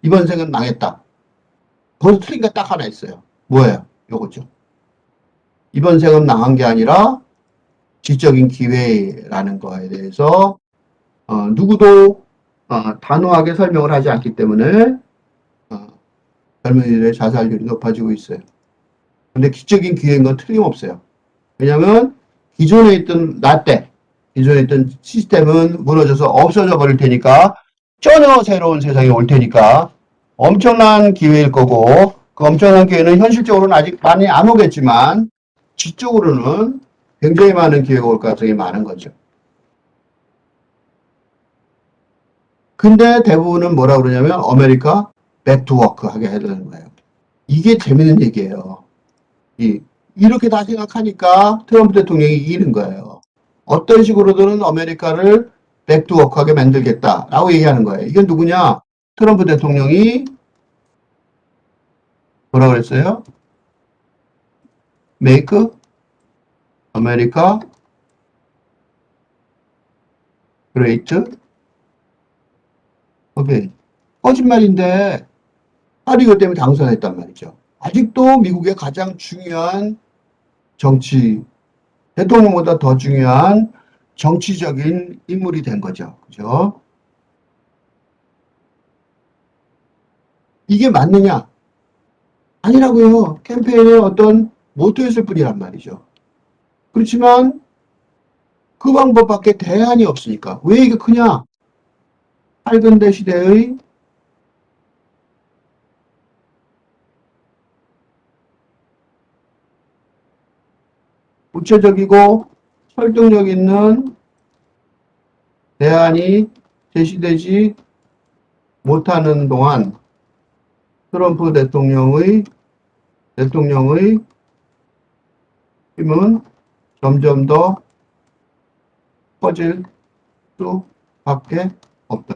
이번 생은 망했다. 거기서 틀린 게 딱 하나 있어요. 뭐예요? 요거죠. 이번 생은 망한 게 아니라 지적인 기회라는 거에 대해서 누구도 단호하게 설명을 하지 않기 때문에 젊은이들의 자살률이 높아지고 있어요. 근데 기적인 기회인 건 틀림없어요. 왜냐하면 기존에 있던 기존에 있던 시스템은 무너져서 없어져 버릴 테니까 전혀 새로운 세상이 올 테니까 엄청난 기회일 거고 그 엄청난 기회는 현실적으로는 아직 많이 안 오겠지만 지적으로는 굉장히 많은 기회가 올 가능성이 많은 거죠. 근데 대부분은 뭐라 그러냐면 아메리카 백투워크 하게 해야 되는 거예요. 이게 재밌는 얘기예요. 이렇게 다 생각하니까 트럼프 대통령이 이기는 거예요. 어떤 식으로든 아메리카를 백투워크하게 만들겠다라고 얘기하는 거예요. 이게 누구냐? 트럼프 대통령이 뭐라 그랬어요? Make America Great Again. 거짓말인데 바로 이것 때문에 당선했단 말이죠. 아직도 미국의 가장 중요한 정치, 대통령보다 더 중요한 정치적인 인물이 된 거죠. 그죠? 이게 맞느냐? 아니라고요. 캠페인의 어떤 모토였을 뿐이란 말이죠. 그렇지만 그 방법밖에 대안이 없으니까. 왜 이게 크냐? 팔근대 시대의 구체적이고 설득력 있는 대안이 제시되지 못하는 동안 트럼프 대통령의 힘은 점점 더 커질 수밖에 없다.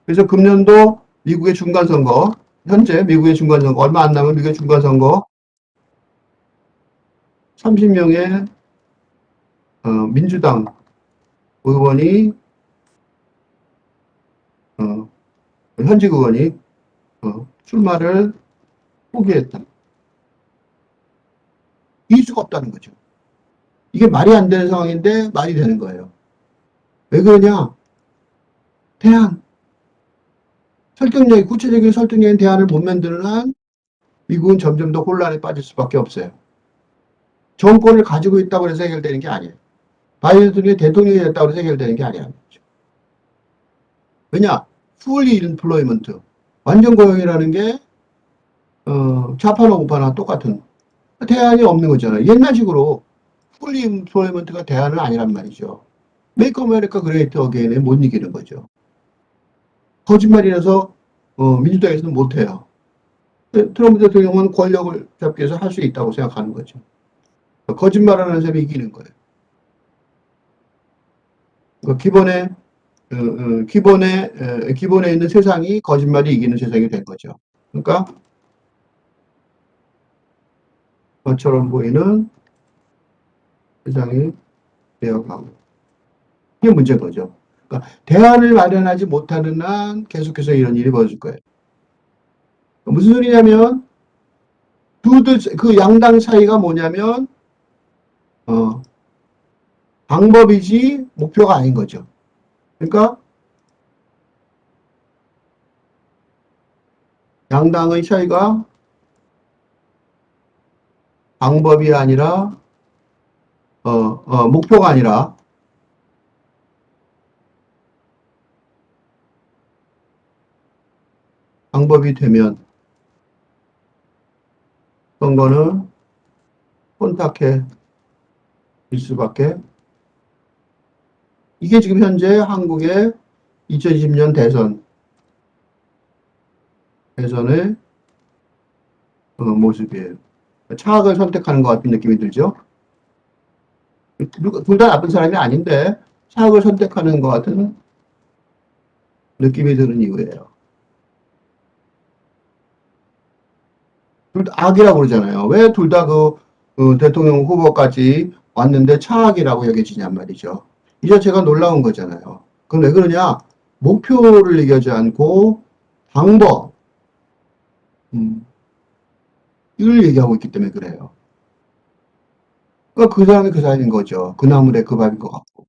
그래서 금년도 미국의 중간선거, 현재 미국의 중간선거, 얼마 안 남은 미국의 중간선거 30명의 민주당 의원이 현직 의원이 출마를 포기했다. 이유가 없다는 거죠. 이게 말이 안 되는 상황인데 말이 되는 거예요. 왜 그러냐? 대안. 구체적인 설득력인 대안을 못 만드는 한 미국은 점점 더 혼란에 빠질 수밖에 없어요. 정권을 가지고 있다고 해서 해결되는 게 아니에요. 바이든 대통령이 대통령이 됐다고 해서 해결되는 게 아니라는 거죠. 왜냐? fully employment. 완전 고용이라는 게 좌파나 우파나 똑같은 대안이 없는 거잖아요. 옛날식으로 fully employment가 대안은 아니란 말이죠. Make America Great Again에 못 이기는 거죠. 거짓말이라서 민주당에서는 못해요. 트럼프 대통령은 권력을 잡기 위해서 할 수 있다고 생각하는 거죠. 거짓말하는 사람이 이기는 거예요. 그러니까 기본에 있는 세상이 거짓말이 이기는 세상이 된 거죠. 그러니까 것처럼 보이는 세상이 되어가고 이게 문제인 거죠. 그러니까 대안을 마련하지 못하는 한 계속해서 이런 일이 벌어질 거예요. 무슨 소리냐면 그 양당 차이가 뭐냐면 어, 방법이지 목표가 아닌 거죠. 그러니까 양당의 차이가 방법이 아니라 목표가 아니라 방법이 되면 선거는 혼탁해질 수밖에. 이게 지금 현재 한국의 2020년 대선의 모습이에요. 차악을 선택하는 것 같은 느낌이 들죠. 둘 다 나쁜 사람이 아닌데 차악을 선택하는 것 같은 느낌이 드는 이유예요. 둘 다 악이라고 그러잖아요. 왜 둘 다 대통령 후보까지 왔는데 차악이라고 여겨지냔 말이죠. 이 자체가 놀라운 거잖아요. 그럼 왜 그러냐? 목표를 얘기하지 않고 방법, 이걸 얘기하고 있기 때문에 그래요. 그러니까 그 사람이 그 사람인 거죠. 그 나물에 그 밥인 것 같고.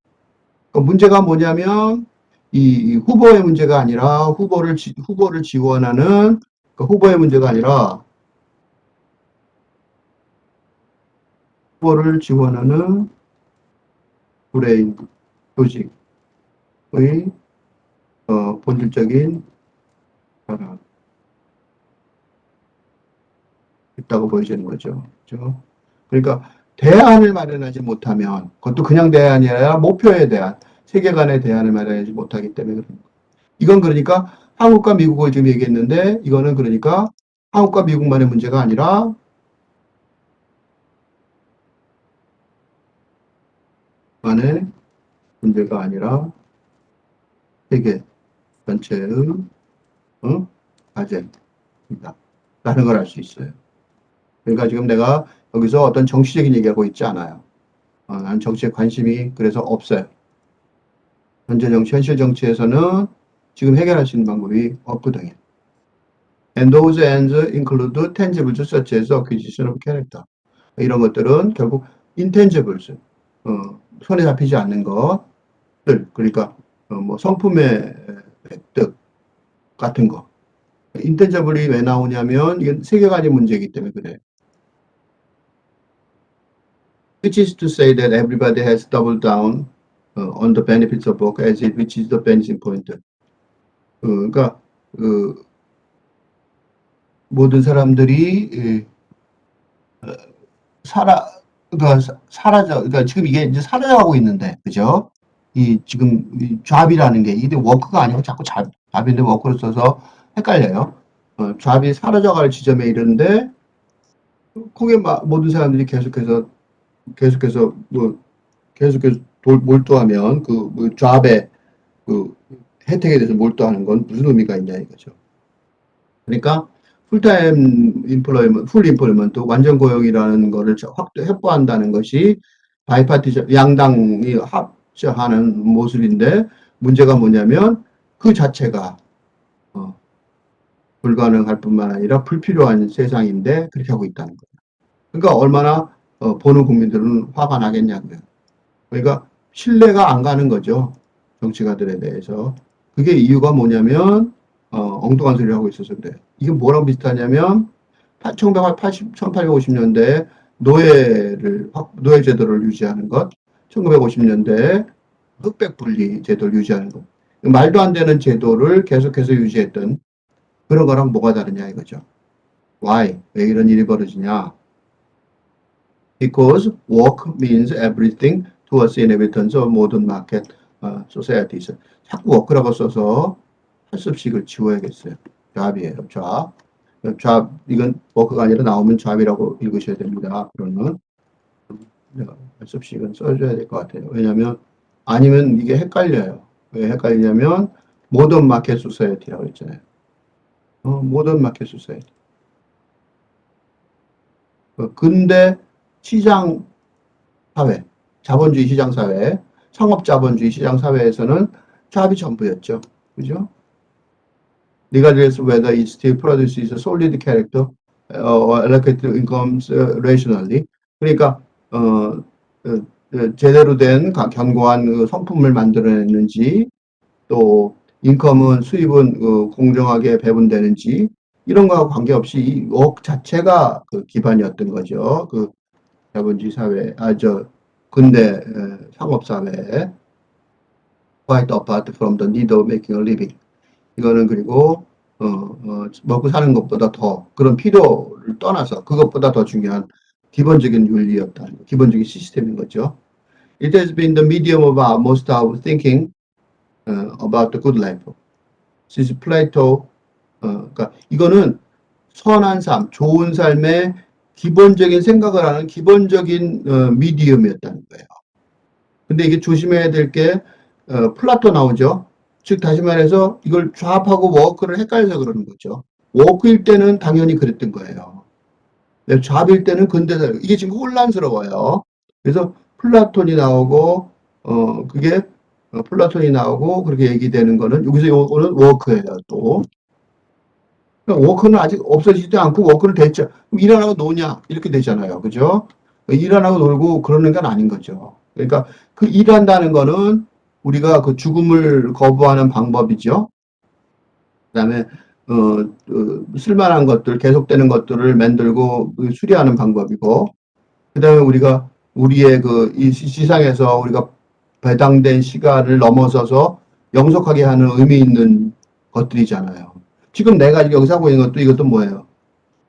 그러니까 문제가 뭐냐면 이 후보의 문제가 아니라 후보를 지원하는 그 후보의 문제가 아니라 후보를 지원하는 브레인 조직의 본질적인 변화 있다고 보여지는 거죠. 그렇죠? 그러니까 대안을 마련하지 못하면 그것도 그냥 대안이 아니라 목표에 대한 세계관의 대안을 마련하지 못하기 때문에 그런 거예요. 이건 그러니까 한국과 미국을 지금 얘기했는데 이거는 그러니까 한국과 미국만의 문제가 아니라 만의 문제가 아니라 세계 전체의 과제입니다. 라는 걸 알 수 있어요. 그러니까 지금 내가 여기서 어떤 정치적인 얘기하고 있지 않아요. 난 정치에 관심이 그래서 없어요. 현실 정치에서는 지금 해결할 수 있는 방법이 없거든요. And those ends include tangibles such as acquisition of character. 이런 것들은 결국 intangibles, 손에 잡히지 않는 것들, 그러니까 뭐 성품의 획득 같은 거. intangible이 왜 나오냐면 이건 세계관의 문제이기 때문에 그래요. Which is to say that everybody has doubled down on the benefits of work as it reaches the vanishing point. 그러니까 그 모든 사람들이 그러니까 지금 이게 이제 사라져가고 있는데, 그죠? 지금 잡이라는 게 이게 워크가 아니고 자꾸 잡인데 워크를 써서 헷갈려요. 잡이 사라져갈 지점에 이르는데 거기에 모든 사람들이 계속해서 몰두하면 잡의 그 혜택에 대해서 몰두하는 건 무슨 의미가 있냐 이거죠. 그러니까 풀 임플로이먼트, 완전 고용이라는 거를 확보한다는 것이 바이파티션, 양당이 합쳐하는 모습인데 문제가 뭐냐면 그 자체가 불가능할 뿐만 아니라 불필요한 세상인데 그렇게 하고 있다는 거예요. 그러니까 얼마나 보는 국민들은 화가 나겠냐고요. 그러니까 신뢰가 안 가는 거죠. 정치가들에 대해서. 그게 이유가 뭐냐면 엉뚱한 소리를 하고 있어서 그래요. 이게 뭐랑 비슷하냐면 1850년대에 노예 제도를 유지하는 것, 1950년대에 흑백 분리 제도를 유지하는 것. 말도 안 되는 제도를 계속해서 유지했던 그런 거랑 뭐가 다르냐 이거죠. Why? 왜 이런 일이 벌어지냐? Because work means everything towards the inhabitants of modern market societies. 자꾸 워크라고 써서 할 수 없이 이걸 지워야겠어요. 잡이에요. 잡. 잡, 이건 워크가 아니라 나오면 잡이라고 읽으셔야 됩니다. 그러면 내가 할 수 없이 이건 써줘야 될 것 같아요. 왜냐면 아니면 이게 헷갈려요. 왜 헷갈리냐면 모던 마켓 소사이어티라고 했잖아요. 모던 마켓 소사이어티. 근대 시장 사회, 자본주의 시장 사회, 상업 자본주의 시장 사회에서는 잡이 전부였죠. 그죠? regardless whether it still produces a solid character or allocated incomes rationally. 그러니까 제대로 된 견고한 그 성품을 만들어냈는지 또 인컴은 수입은 공정하게 배분되는지 이런 거하고 관계없이 이 웍 자체가 그 기반이었던 거죠. 그 자본주의 사회, 근대 상업 사회, quite apart from the need of making a living. 이거는 그리고 먹고 사는 것보다 더 그런 필요를 떠나서 그것보다 더 중요한 기본적인 윤리였다. 기본적인 시스템인 거죠. It has been the medium of most of thinking about the good life. Since Plato, 그러니까 이거는 선한 삶, 좋은 삶의 기본적인 생각을 하는 기본적인 미디엄이었다는 거예요. 근데 이게 조심해야 될 게 플라토 나오죠. 즉 다시 말해서 이걸 좌합하고 워크를 헷갈려서 그러는 거죠. 워크일 때는 당연히 그랬던 거예요. 좌합일 때는 근대사 이게 지금 혼란스러워요. 그래서 플라톤이 나오고 그게 플라톤이 나오고 그렇게 얘기되는 거는 여기서 요거는 워크예요. 또 그러니까 워크는 아직 없어지지도 않고 워크를 됐죠. 일 안 하고 노냐 이렇게 되잖아요. 그죠? 일 안 하고 놀고 그러는 건 아닌 거죠. 그러니까 그 일한다는 거는 우리가 그 죽음을 거부하는 방법이죠. 그다음에 쓸만한 것들, 계속되는 것들을 만들고 수리하는 방법이고, 그다음에 우리가 우리의 이 시상에서 우리가 배당된 시간을 넘어서서 영속하게 하는 의미 있는 것들이잖아요. 지금 내가 여기서 하고 있는 것도 이것도 뭐예요?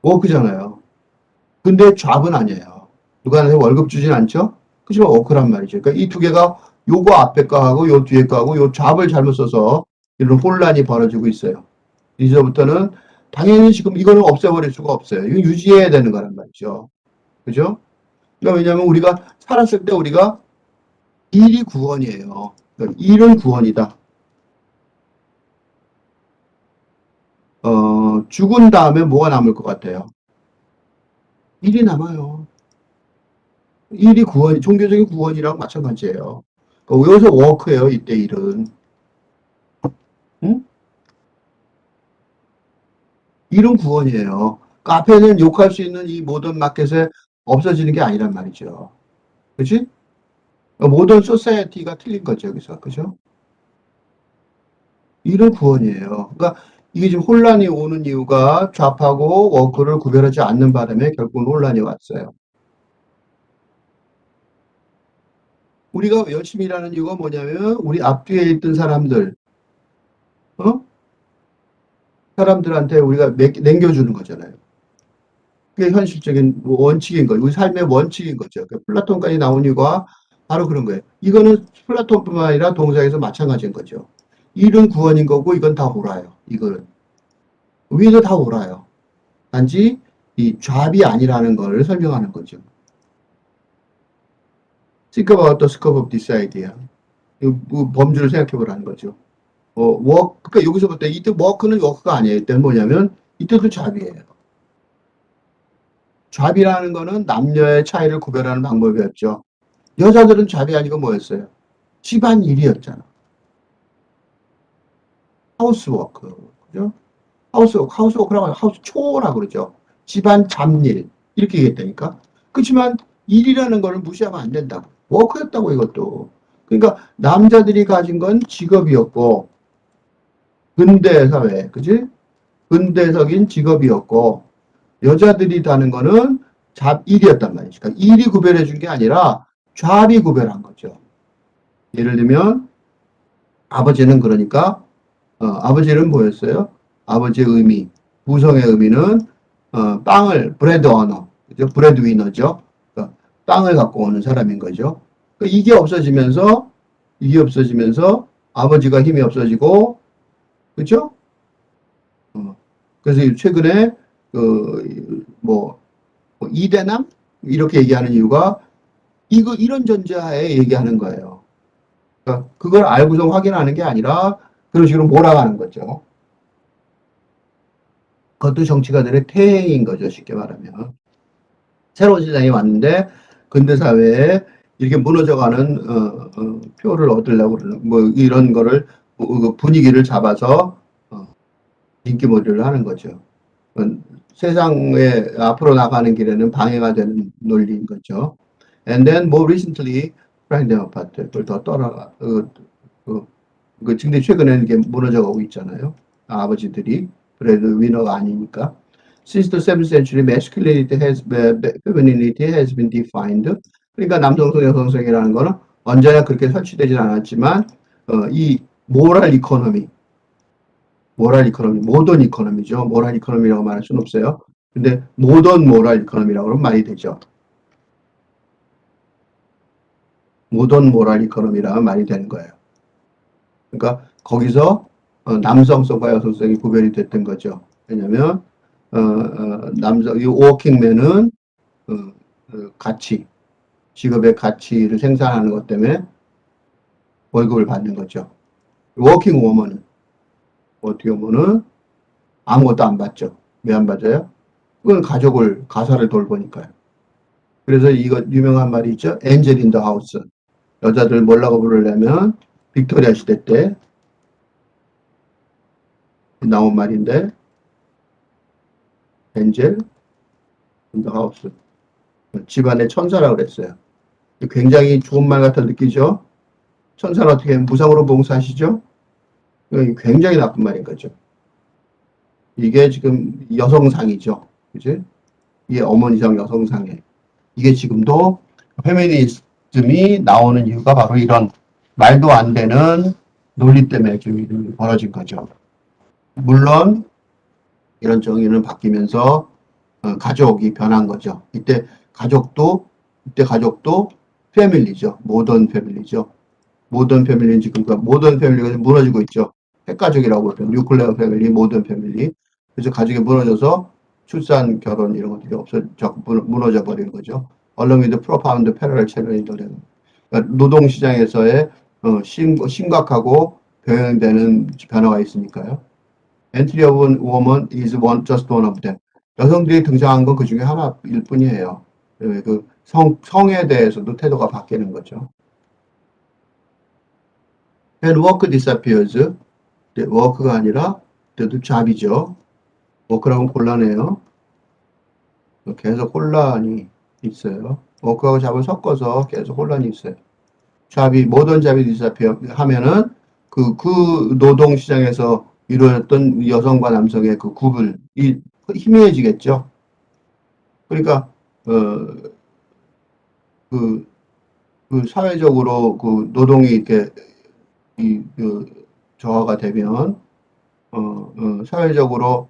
워크잖아요. 근데 잡은 아니에요. 누구한테 월급 주진 않죠? 그지만 워크란 말이죠. 그러니까 이 두 개가 요거 앞에 거하고 요 뒤에 거하고 요 잡을 잘못 써서 이런 혼란이 벌어지고 있어요. 이제부터는 당연히 지금 이거는 없애버릴 수가 없어요. 이거 유지해야 되는 거란 말이죠. 그죠? 그러니까 왜냐하면 우리가 살았을 때 우리가 일이 구원이에요. 그러니까 일은 구원이다. 죽은 다음에 뭐가 남을 것 같아요? 일이 남아요. 일이 구원, 종교적인 구원이랑 마찬가지예요. 그러니까 여기서 워크예요, 이때 일은. 응? 일은 구원이에요. 카페는 욕할 수 있는 이 모던 마켓에 없어지는 게 아니란 말이죠. 그치? 모던 소사이어티가 틀린 거죠, 여기서. 그죠? 일은 구원이에요. 그러니까 이게 지금 혼란이 오는 이유가 좌파고 워크를 구별하지 않는 바람에 결국은 혼란이 왔어요. 우리가 열심히 일하는 이유가 뭐냐면 우리 앞뒤에 있던 사람들, 사람들한테 우리가 남겨주는 거잖아요. 그게 현실적인 원칙인 거예요. 우리 삶의 원칙인 거죠. 그러니까 플라톤까지 나온 이유가 바로 그런 거예요. 이거는 플라톤뿐만 아니라 동사에서 마찬가지인 거죠. 일은 구원인 거고 이건 다 옳아요. 이거는. 위도 다 옳아요. 단지 이 잡이 아니라는 걸 설명하는 거죠. Think about the scope of this idea. 범주를 생각해 보라는 거죠. 그러니까 여기서부터 이때 워크는 워크가 아니에요. 이때는 뭐냐면 이때도 잡이에요. 잡이라는 거는 남녀의 차이를 구별하는 방법이었죠. 여자들은 잡이 아니고 뭐였어요? 집안일이었잖아. 하우스워크. 그죠? 하우스워크라고 하우스 초라고 그러죠. 집안 잡일. 이렇게 얘기했다니까. 그렇지만 일이라는 거를 무시하면 안 된다고. 워크였다고 이것도. 그러니까 남자들이 가진 건 직업이었고 근대 사회, 그지? 근대적인 직업이었고 여자들이 다는 거는 잡일이었단 말이죠. 그러니까 일이 구별해 준 게 아니라 잡이 구별한 거죠. 예를 들면 아버지는 그러니까 아버지는 뭐였어요? 아버지의 의미, 부성의 의미는 빵을 브레드 어너, 그죠? 브레드 위너죠. 그러니까 빵을 갖고 오는 사람인 거죠. 그러니까 이게 없어지면서 아버지가 힘이 없어지고 그죠? 그래서 최근에 뭐 이대남 이렇게 얘기하는 이유가 이런 전제하에 얘기하는 거예요. 그러니까 그걸 알고서 확인하는 게 아니라 그런 식으로 몰아가는 거죠. 그것도 정치가들의 태행인 거죠. 쉽게 말하면. 새로운 시장이 왔는데 근대사회에 이렇게 무너져가는 표를 얻으려고 그러는 뭐 이런 거를 그 분위기를 잡아서 인기몰이를 하는 거죠. 세상에 앞으로 나가는 길에는 방해가 되는 논리인 거죠. And then more recently, 프라임댐 아파트 그걸 더 떠나가 그, 근데 최근에는 이게 무너져가고 있잖아요. 아버지들이 그래도 위너가 아니니까. Since the 7th century, masculinity femininity has been defined. 그러니까 남성성, 여성성이라는 거는 언제나 그렇게 설치되진 않았지만, 이 모랄 이코노미, 모던 이코노미죠. 모랄 이코노미라고 말할 수는 없어요. 근데 모던 모랄 이코노미라고 하면 말이 되죠. 모던 모랄 이코노미라면 말이 되는 거예요. 그러니까 거기서 남성성과 여성성이 구별이 됐던 거죠. 왜냐하면 이 워킹맨은 가치, 직업의 가치를 생산하는 것 때문에 월급을 받는 거죠. 워킹 워머는 아무것도 안 받죠. 왜 안 받아요? 그건 가사를 돌보니까요. 그래서 이거 유명한 말이 있죠. 엔젤 인 더 하우스. 여자들 뭐라고 부르려면 빅토리아 시대 때 나온 말인데 엔젤 인 더 하우스. 집안의 천사라고 그랬어요. 굉장히 좋은 말 같아 느끼죠? 천사는 어떻게 무상으로 봉사하시죠? 굉장히 나쁜 말인 거죠. 이게 지금 여성상이죠. 그지? 이게 어머니상 여성상에. 이게 지금도 페미니즘이 나오는 이유가 바로 이런 말도 안 되는 논리 때문에 지금 벌어진 거죠. 물론 이런 정의는 바뀌면서 가족이 변한 거죠. 이때 가족도 패밀리죠. 모던 패밀리죠. 모던 패밀리는 지금 모던 패밀리가 무너지고 있죠. 핵가족이라고 그러죠. 뉴클레어 패밀리, 모던 패밀리. 그래서 가족이 무너져서 출산, 결혼 이런 것들이 무너져 버리는 거죠. Along with the profound parallel challenge. 그러니까 노동시장에서의 심각하고 병행되는 변화가 있으니까요. Entry of a woman is just one of them. 여성들이 등장한 건 그 중에 하나일 뿐이에요. 성에 대해서도 태도가 바뀌는 거죠. When work disappears, work가 아니라 job이죠. work라고는 곤란해요. 계속 혼란이 있어요. work하고 job을 섞어서 계속 혼란이 있어요. 모던 job이 disappear 하면은 그 노동시장에서 이루어졌던 여성과 남성의 그 구분이 희미해지겠죠. 그러니까, 그, 사회적으로 노동이 이렇게, 저하가 되면, 사회적으로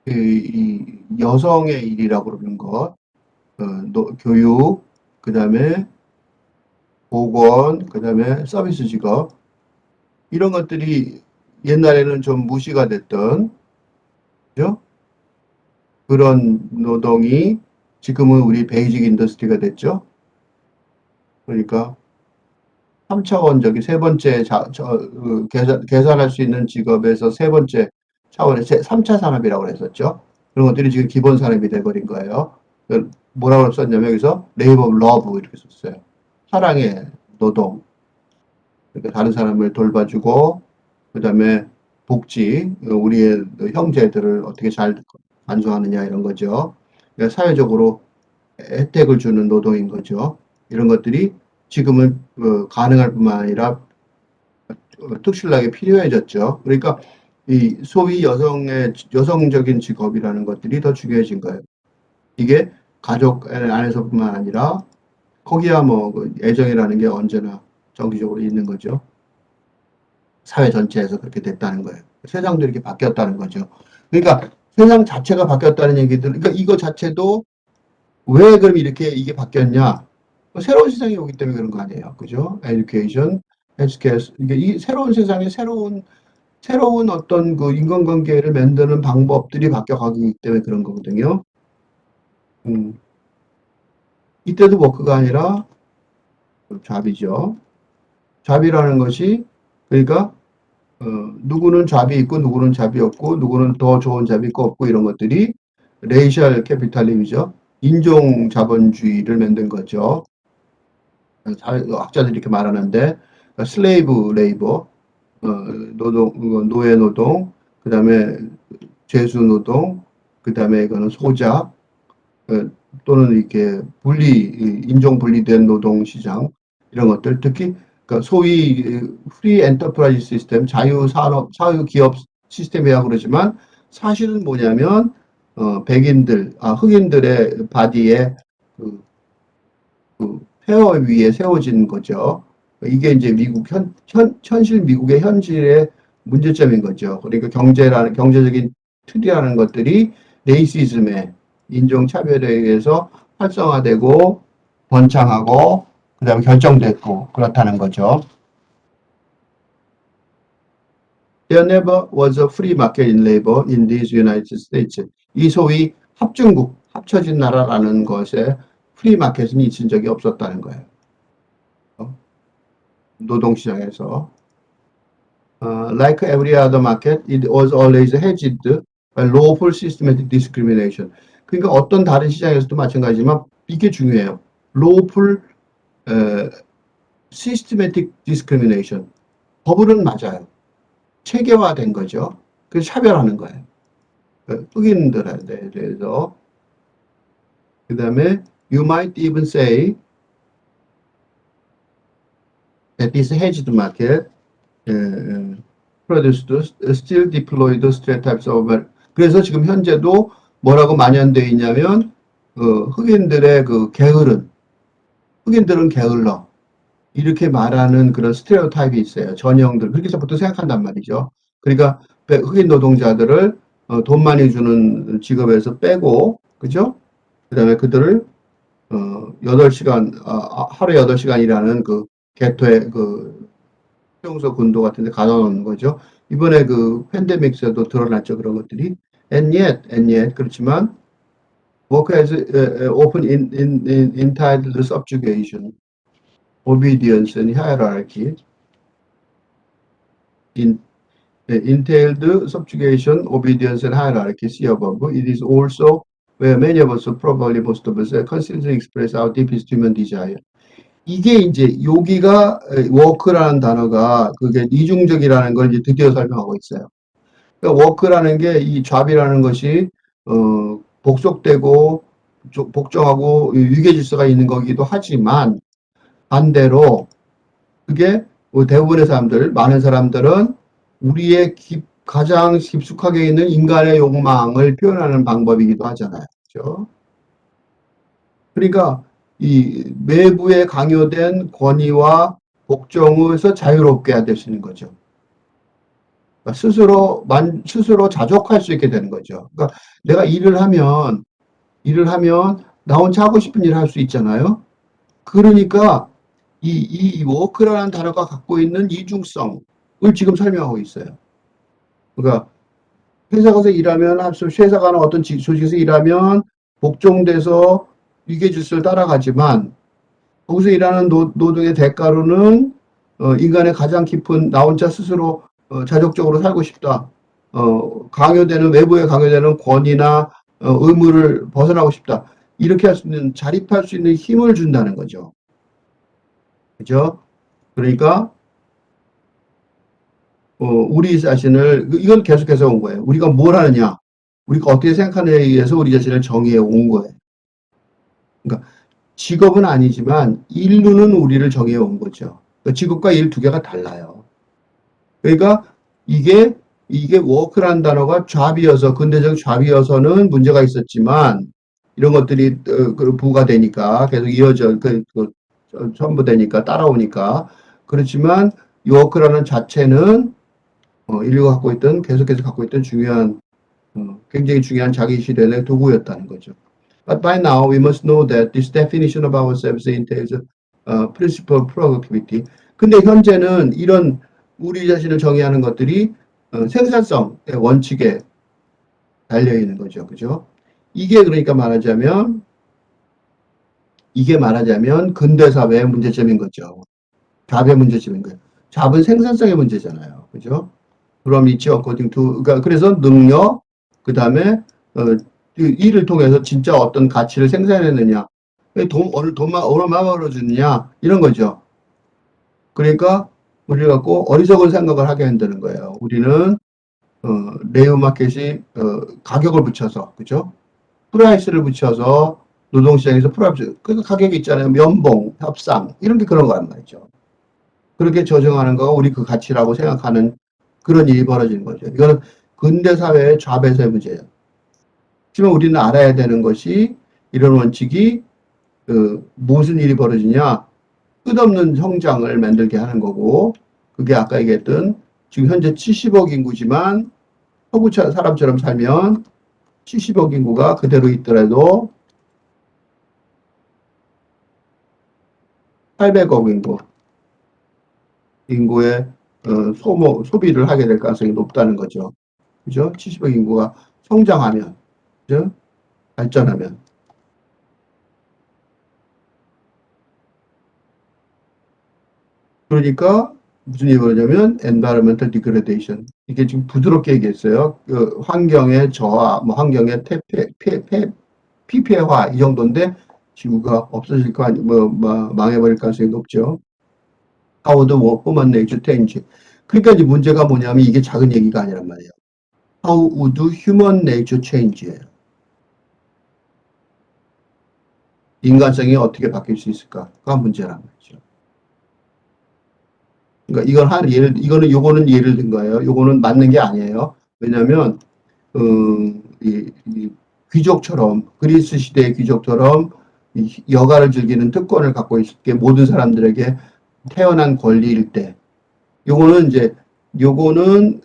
이 여성의 일이라고 그러는 것, 교육, 그 다음에 보건, 그 다음에 서비스 직업, 이런 것들이 옛날에는 좀 무시가 됐던, 그죠? 그런 노동이 지금은 우리 베이직 인더스트리가 됐죠. 그러니까 3차원적인 세 번째 계산할 수 있는 직업에서 세 번째 차원의 3차 산업이라고 했었죠. 그런 것들이 지금 기본 산업이 돼버린 거예요. 뭐라고 썼냐면 여기서 레이버 러브 이렇게 썼어요. 사랑의 노동. 그러니까 다른 사람을 돌봐주고 그다음에 복지, 우리의 형제들을 어떻게 잘 간수하느냐 이런 거죠. 그러니까 사회적으로 혜택을 주는 노동인 거죠. 이런 것들이 지금은 가능할 뿐만 아니라 특출나게 필요해졌죠. 그러니까 이 소위 여성적인 직업이라는 것들이 더 중요해진 거예요. 이게 가족 안에서뿐만 아니라 거기야 애정이라는 게 언제나 정기적으로 있는 거죠. 사회 전체에서 그렇게 됐다는 거예요. 세상도 이렇게 바뀌었다는 거죠. 그러니까 세상 자체가 바뀌었다는 얘기들, 그러니까 이거 자체도 왜 그럼 이게 바뀌었냐? 새로운 세상이 오기 때문에 그런 거 아니에요. 그죠? 에듀케이션, SKS. 이게 이 새로운 세상에 새로운 어떤 그 인간관계를 만드는 방법들이 바뀌어가기 때문에 그런 거거든요. 음, 이때도 워크가 아니라 잡이죠. 잡이라는 것이 그러니까 누구는 잡이 있고 누구는 잡이 없고 누구는 더 좋은 잡이 있고 없고 이런 것들이 레이셜 캐피탈리즘이죠. 인종 자본주의를 만든 거죠. 학자들이 이렇게 말하는데 슬레이브 레이버, 노예 노동, 그 다음에 죄수 노동, 그 다음에 이거는 소작, 또는 이렇게 인종 분리된 노동 시장, 이런 것들, 특히, 그러니까 소위 프리 엔터프라이즈 시스템, 자유 기업 시스템이라고 그러지만, 사실은 뭐냐면, 흑인들의 바디에 그, 폐허 위에 세워진 거죠. 이게 이제 현실 미국의 현실의 문제점인 거죠. 그러니까 경제적인 틀이라는 것들이 레이시즘에, 인종차별에 의해서 활성화되고 번창하고 그다음에 결정됐고 그렇다는 거죠. There never was a free market in labor in these United States. 이 소위 합쳐진 나라라는 것에 프리 마켓은 있은 적이 없었다는 거예요. 노동시장에서. Like every other market, it was always hedged by lawful systematic discrimination. 그러니까 어떤 다른 시장에서도 마찬가지지만 이게 중요해요. lawful systematic discrimination. 법은 맞아요. 체계화된 거죠. 그래서 차별하는 거예요. 흑인들에 대해서. 그 다음에 you might even say that this hedged market produced still deployed stereotypes of 그래서 지금 현재도 뭐라고 만연되어 있냐면 흑인들의 그 흑인들은 게을러 이렇게 말하는 그런 스테레오타입이 있어요. 전형들 그렇게 해서 보통 생각한단 말이죠. 그러니까 흑인 노동자들을 돈 많이 주는 직업에서 빼고 그죠? 그다음에 그들을 8시간 하루 8시간 일하는 그 개토의 그 수용소 군도 같은 데 가둬놓는 거죠. 이번에 그 팬데믹에도 드러났죠. 그런 것들이. And yet 그렇지만 work has often entitled subjugation, obedience and hierarchy. Entailed subjugation, obedience and hierarchy see above. It is also where many of us, probably most of us, constantly express our deepest human desire. 이게 이제 여기가 워크라는 단어가 그게 이중적이라는 걸 이제 드디어 설명하고 있어요. 그러니까 워크라는 게 이 잡이라는 것이 복속되고 복종하고 위계 질서가 있는 거기도 하지만 반대로 그게 대부분의 사람들, 많은 사람들은 우리의 가장 깊숙하게 있는 인간의 욕망을 표현하는 방법이기도 하잖아요. 그렇죠? 그러니까 이 외부에 강요된 권위와 복종에서 자유롭게 해야 될 수 있는 거죠. 그러니까 스스로 자족할 수 있게 되는 거죠. 그러니까 내가 일을 하면 나 혼자 하고 싶은 일을 할 수 있잖아요. 그러니까 이 워크라는 단어가 갖고 있는 이중성을 지금 설명하고 있어요. 그러니까 회사 가서 일하면 회사 가는 어떤 조직에서 일하면 복종돼서 위계 질서를 따라가지만 거기서 일하는 노동의 대가로는 인간의 가장 깊은 나 혼자 스스로 자족적으로 살고 싶다. 외부에 강요되는 권위나 의무를 벗어나고 싶다. 이렇게 할 수 있는 자립할 수 있는 힘을 준다는 거죠. 그죠? 그러니까 우리 자신을 이건 계속해서 온 거예요. 우리가 뭘 하느냐, 우리가 어떻게 생각하느냐에 의해서 우리 자신을 정의해 온 거예요. 그러니까 직업은 아니지만 일로는 우리를 정해 온 거죠. 그러니까 직업과 일 두 개가 달라요. 그러니까 이게 워크란 단어가 잡이어서 근대적 잡이어서는 문제가 있었지만 이런 것들이 부가 되니까 계속 이어져 첨부되니까 따라오니까 그렇지만 이 워크라는 자체는 인류가 계속해서 갖고 있던 굉장히 중요한 자기 실현의 도구였다는 거죠. But by now we must know that this definition of ourselves entails principal productivity. 근데 현재는 이런 우리 자신을 정의하는 것들이 생산성의 원칙에 달려 있는 거죠. 그죠? 이게 그러니까 말하자면 근대 사회의 문제점인 거죠. 잡의 문제점인 거예요. 잡은 생산성의 문제잖아요. 그죠? from each according to, 그러니까 그래서 능력, 그 다음에, 그 일을 통해서 진짜 어떤 가치를 생산해내느냐, 돈만 벌어주느냐, 이런 거죠. 그러니까, 우리가 꼭 어리석은 생각을 하게 한다는 거예요. 우리는, 레이어 마켓이, 가격을 붙여서, 그죠? 프라이스를 붙여서, 노동시장에서 프라이스, 그 가격이 있잖아요. 연봉, 협상, 이런 게 그런 거란 말이죠. 그렇게 조정하는 거가 우리 그 가치라고 생각하는 그런 일이 벌어지는 거죠. 이거는 근대 사회의 좌배세 문제예요. 하지만 우리는 알아야 되는 것이 이런 원칙이 무슨 일이 벌어지냐? 끝없는 성장을 만들게 하는 거고 그게 아까 얘기했던 지금 현재 70억 인구지만 서구 사람처럼 살면 70억 인구가 그대로 있더라도 800억 인구의 소비를 하게 될 가능성이 높다는 거죠. 그죠? 70억 인구가 성장하면, 그죠? 발전하면. 그러니까 무슨 일이 벌어냐면 environmental degradation. 이게 지금 부드럽게 얘기했어요. 그 환경의 저하, 뭐 환경의 피폐화 이 정도인데 지구가 없어질 거 아니, 망해버릴 가능성이 높죠. How the human nature change. 그러니까 이제 문제가 뭐냐면 이게 작은 얘기가 아니란 말이에요. How would human nature change예요. 인간성이 어떻게 바뀔 수 있을까가 문제란 말이죠. 그러니까 요거는 예를 든 거예요. 요거는 맞는 게 아니에요. 왜냐하면 이 귀족처럼 그리스 시대의 귀족처럼 여가를 즐기는 특권을 갖고 있게 모든 사람들에게 태어난 권리일 때 요거는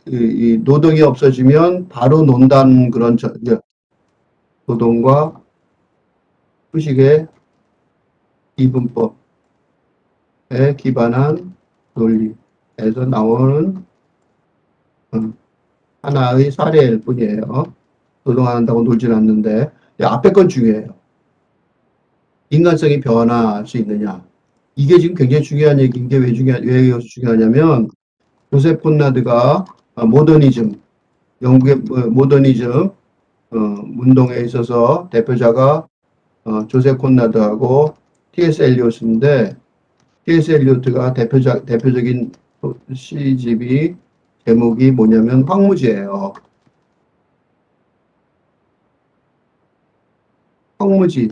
이 노동이 없어지면 바로 논다는 그런 노동과 후식의 이분법에 기반한 논리에서 나오는 하나의 사례일 뿐이에요. 노동 안 한다고 놀진 않는데 앞에 건 중요해요. 인간성이 변화할 수 있느냐. 이게 지금 굉장히 중요한 얘기인 게 왜 중요하냐면 조셉 콘라드가 모더니즘, 영국의 모더니즘 운동에 있어서 대표자가 조셉 콘라드하고 T.S. 엘리엇인데 T.S. 엘리엇가 대표적인 시집이 제목이 뭐냐면 황무지예요. 황무지.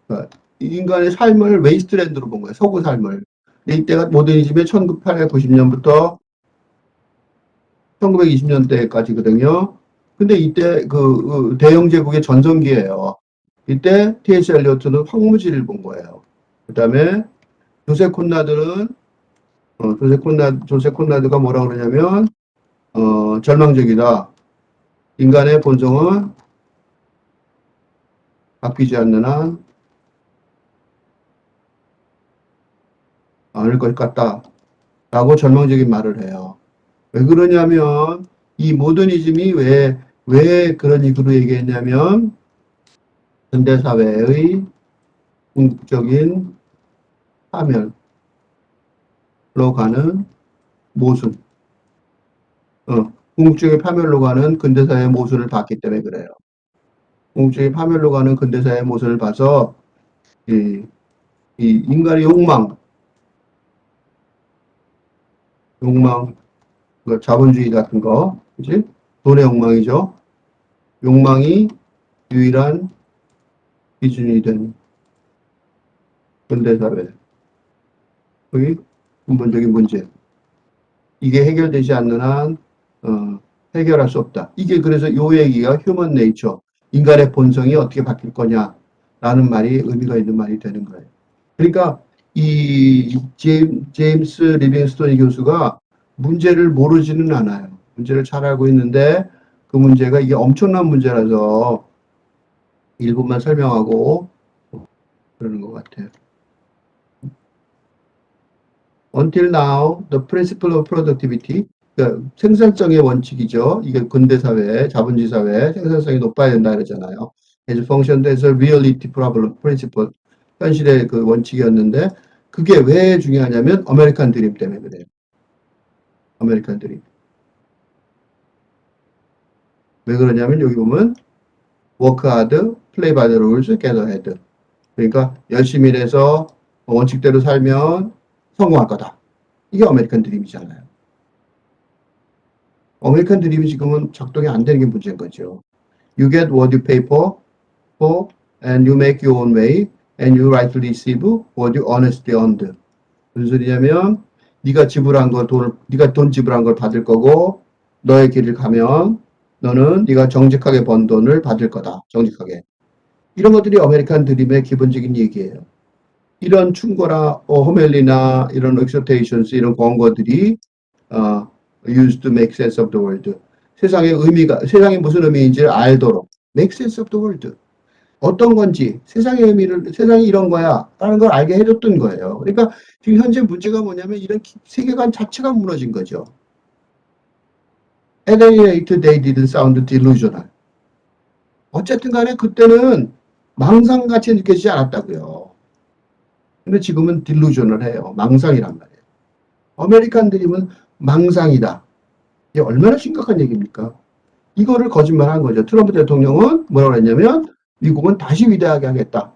그러니까 인간의 삶을 웨이스트랜드로 본 거예요. 서구 삶을. 이때가 모더니즘의 1890년부터 1920년대까지거든요. 근데 이때 대영 제국의 전성기예요. 이때 T.S. 엘리어트는 황무지를 본 거예요. 그 다음에 조세 콘라드는 조세 콘라드가 뭐라 그러냐면 절망적이다. 인간의 본성은 바뀌지 않는 한 않을 것 같다. 라고 절망적인 말을 해요. 왜 그러냐면 이 모더니즘이 왜 그런 식으로 얘기했냐면 현대사회의 궁극적인 파멸로 가는 모순, 궁극적인 파멸로 가는 근대사회의 모순을 봤기 때문에 그래요. 궁극적인 파멸로 가는 근대사회의 모순을 봐서 이 인간의 욕망, 자본주의 같은 거, 그지? 돈의 욕망이죠. 욕망이 유일한 기준이 된 현대사회의 근본적인 문제. 이게 해결되지 않는 한 해결할 수 없다. 이게 그래서 요 얘기가 휴먼 네이처, 인간의 본성이 어떻게 바뀔 거냐라는 말이 의미가 있는 말이 되는 거예요. 그러니까 이 제임스 리빙스톤 교수가 문제를 모르지는 않아요. 문제를 잘 알고 있는데 그 문제가 이게 엄청난 문제라서 일부만 설명하고 그러는 것 같아요. Until now, the principle of productivity, 그러니까 생산성의 원칙이죠. 이게 근대 사회, 자본주의 사회 생산성이 높아야 된다 그러잖아요. as functioned as a reality problem principle, 현실의 그 원칙이었는데 그게 왜 중요하냐면 아메리칸 드림 때문에 그래요. 아메리칸 드림. 왜 그러냐면 여기 보면 work hard, play by the rules, get ahead. 그러니까 열심히 일해서 원칙대로 살면 성공할 거다. 이게 아메리칸 드림이잖아요. 아메리칸 드림이 지금은 작동이 안 되는 게 문제인 거죠. You get what you pay for, and you make your own way, and you rightly receive what you honestly earned. 무슨 소리냐면 네가 지불한 걸 네가 돈 지불한 걸 받을 거고 너의 길을 가면 너는 네가 정직하게 번 돈을 받을 거다. 정직하게. 이런 것들이 아메리칸 드림의 기본적인 얘기예요. 이런 충고나 호멜리나 이런 exhortations 이런 권고들이 used to make sense of the world. 세상의 의미가 세상이 무슨 의미인지 알도록 make sense of the world. 어떤 건지 세상의 의미를 세상이 이런 거야 라는 걸 알게 해줬던 거예요. 그러니까 지금 현재 문제가 뭐냐면 이런 세계관 자체가 무너진 거죠. At any rate, they didn't sound delusional. 어쨌든 간에 그때는 망상같이 느껴지지 않았다고요. 근데 지금은 딜루전을 해요. 망상이란 말이에요. 아메리칸 드림은 망상이다. 이게 얼마나 심각한 얘기입니까? 이거를 거짓말한 거죠. 트럼프 대통령은 뭐라고 했냐면 미국은 다시 위대하게 하겠다.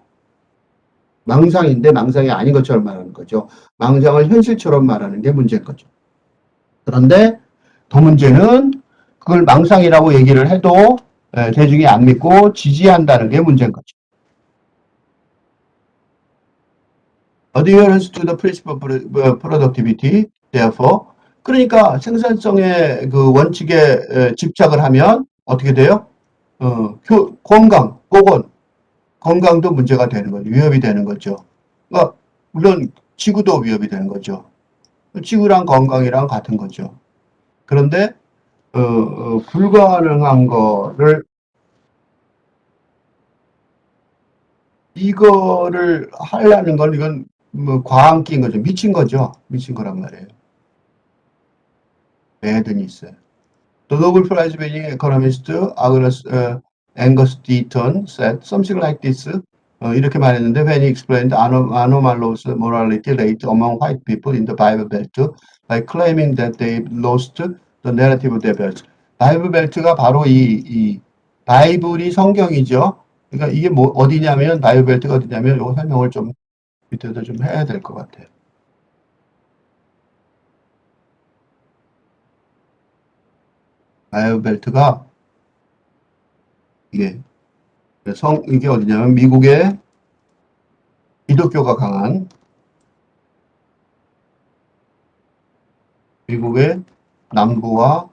망상인데 망상이 아닌 것처럼 말하는 거죠. 망상을 현실처럼 말하는 게 문제인 거죠. 그런데 더 문제는 그걸 망상이라고 얘기를 해도 대중이 안 믿고 지지한다는 게 문제인 거죠. Adherence to the principle of productivity, therefore, 그러니까 생산성의 그 원칙에 집착을 하면 어떻게 돼요? 건강, 건강도 문제가 되는 거죠. 위협이 되는 거죠. 그러니까 물론 지구도 위협이 되는 거죠. 지구랑 건강이랑 같은 거죠. 그런데 불가능한 거를 이거를 하려는 건 이건 뭐 과학기인 거죠. 미친 거죠. 미친 거란 말이에요. 매든이 있어요. The Nobel Prize winning economist Angus Deaton said something like this. 이렇게 말했는데 when he explained anomalous morality rate among white people in the Bible Belt by claiming that they lost the narrative of their belt. 바이블 벨트가 바로 이 바이블이 성경이죠. 그러니까 이게 뭐 어디냐면 바이블 벨트가 어디냐면 이거 설명을 좀 밑에서 좀 해야 될 것 같아요. 바이블 벨트가 이게 이게 어디냐면 미국의 기독교가 강한 미국의 남부와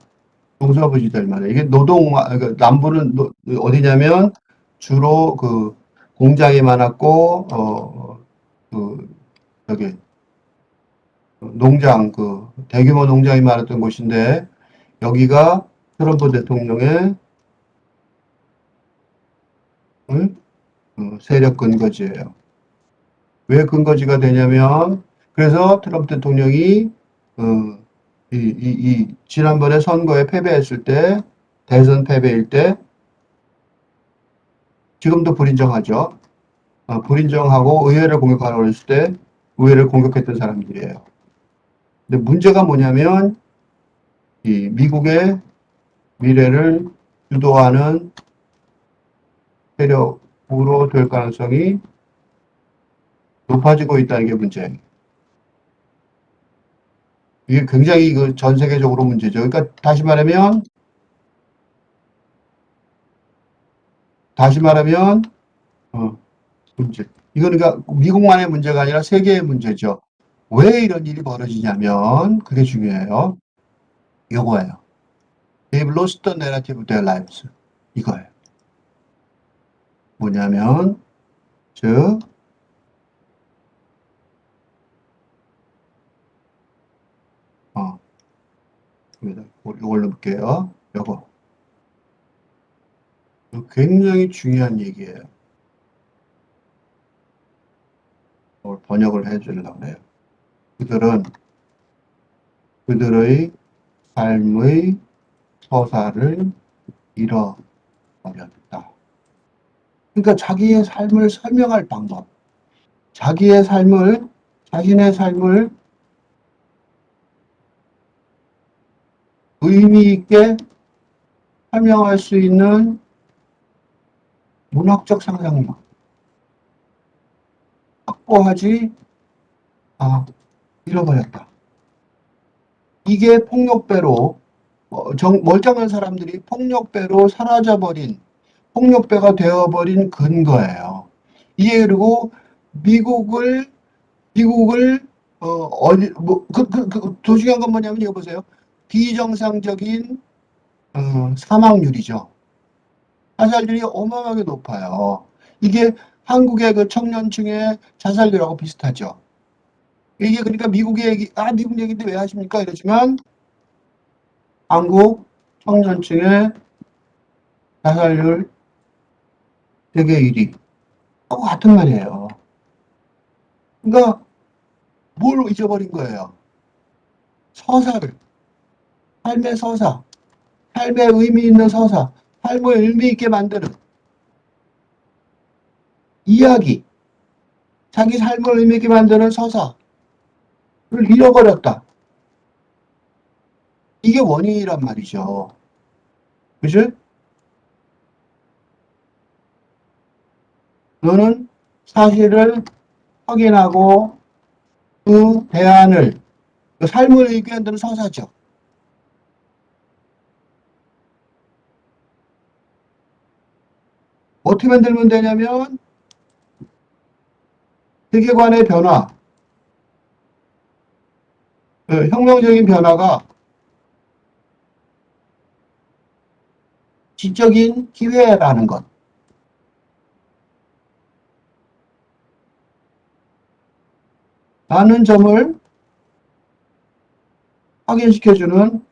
동서부지대를 말이에요. 이게 그러니까 남부는 어디냐면 주로 그 공장이 많았고 그 여기 농장 그 대규모 농장이 많았던 곳인데 여기가 트럼프 대통령의 세력 근거지예요. 왜 근거지가 되냐면 그래서 트럼프 대통령이 지난번에 선거에 패배했을 때 대선 패배일 때 지금도 불인정하죠. 불인정하고 의회를 공격하라고 했을 때 의회를 공격했던 사람들이에요. 근데 문제가 뭐냐면 이 미국의 미래를 주도하는 세력으로 될 가능성이 높아지고 있다는 게 문제예요. 이게 굉장히 그 전 세계적으로 문제죠. 그러니까 다시 말하면 문제. 이거는 그러니까 미국만의 문제가 아니라 세계의 문제죠. 왜 이런 일이 벌어지냐면 그게 중요해요. 이거예요. They've lost the narrative of their lives. 이거예요. 뭐냐면 즉 이걸로 볼게요. 요거. 굉장히 중요한 얘기예요. 이걸 번역을 해주려고 해요. 그들은 그들의 삶의 서사를 잃어버렸다. 그러니까 자기의 삶을 설명할 방법, 자신의 삶을 의미 있게 설명할 수 있는 문학적 상상력, 확보하지 잃어버렸다. 이게 폭력배로 멀쩡한 사람들이 폭력배로 사라져버린, 폭력배가 되어버린 근거예요. 이게 그리고 미국을 더 중요한 건 뭐냐면 이거 보세요. 비정상적인 사망률이죠. 자살률이 어마어마하게 높아요. 이게 한국의 그 청년층의 자살률하고 비슷하죠. 이게 그러니까 미국의 얘기, 미국 얘기인데 왜 하십니까? 이러지만 한국 청년층의 자살률 세계 1위. 하고 같은 말이에요. 그러니까 뭘 잊어버린 거예요? 서사를. 삶의 서사. 삶의 의미 있는 서사. 삶을 의미 있게 만드는 이야기. 자기 삶을 의미 있게 만드는 서사를 잃어버렸다. 이게 원인이란 말이죠. 그죠? 너는 사실을 확인하고 그 대안을, 그 삶을 의미 있게 만드는 서사죠. 어떻게 만들면 되냐면 세계관의 변화, 혁명적인 변화가 지적인 기회라는 것. 라는 점을 확인시켜주는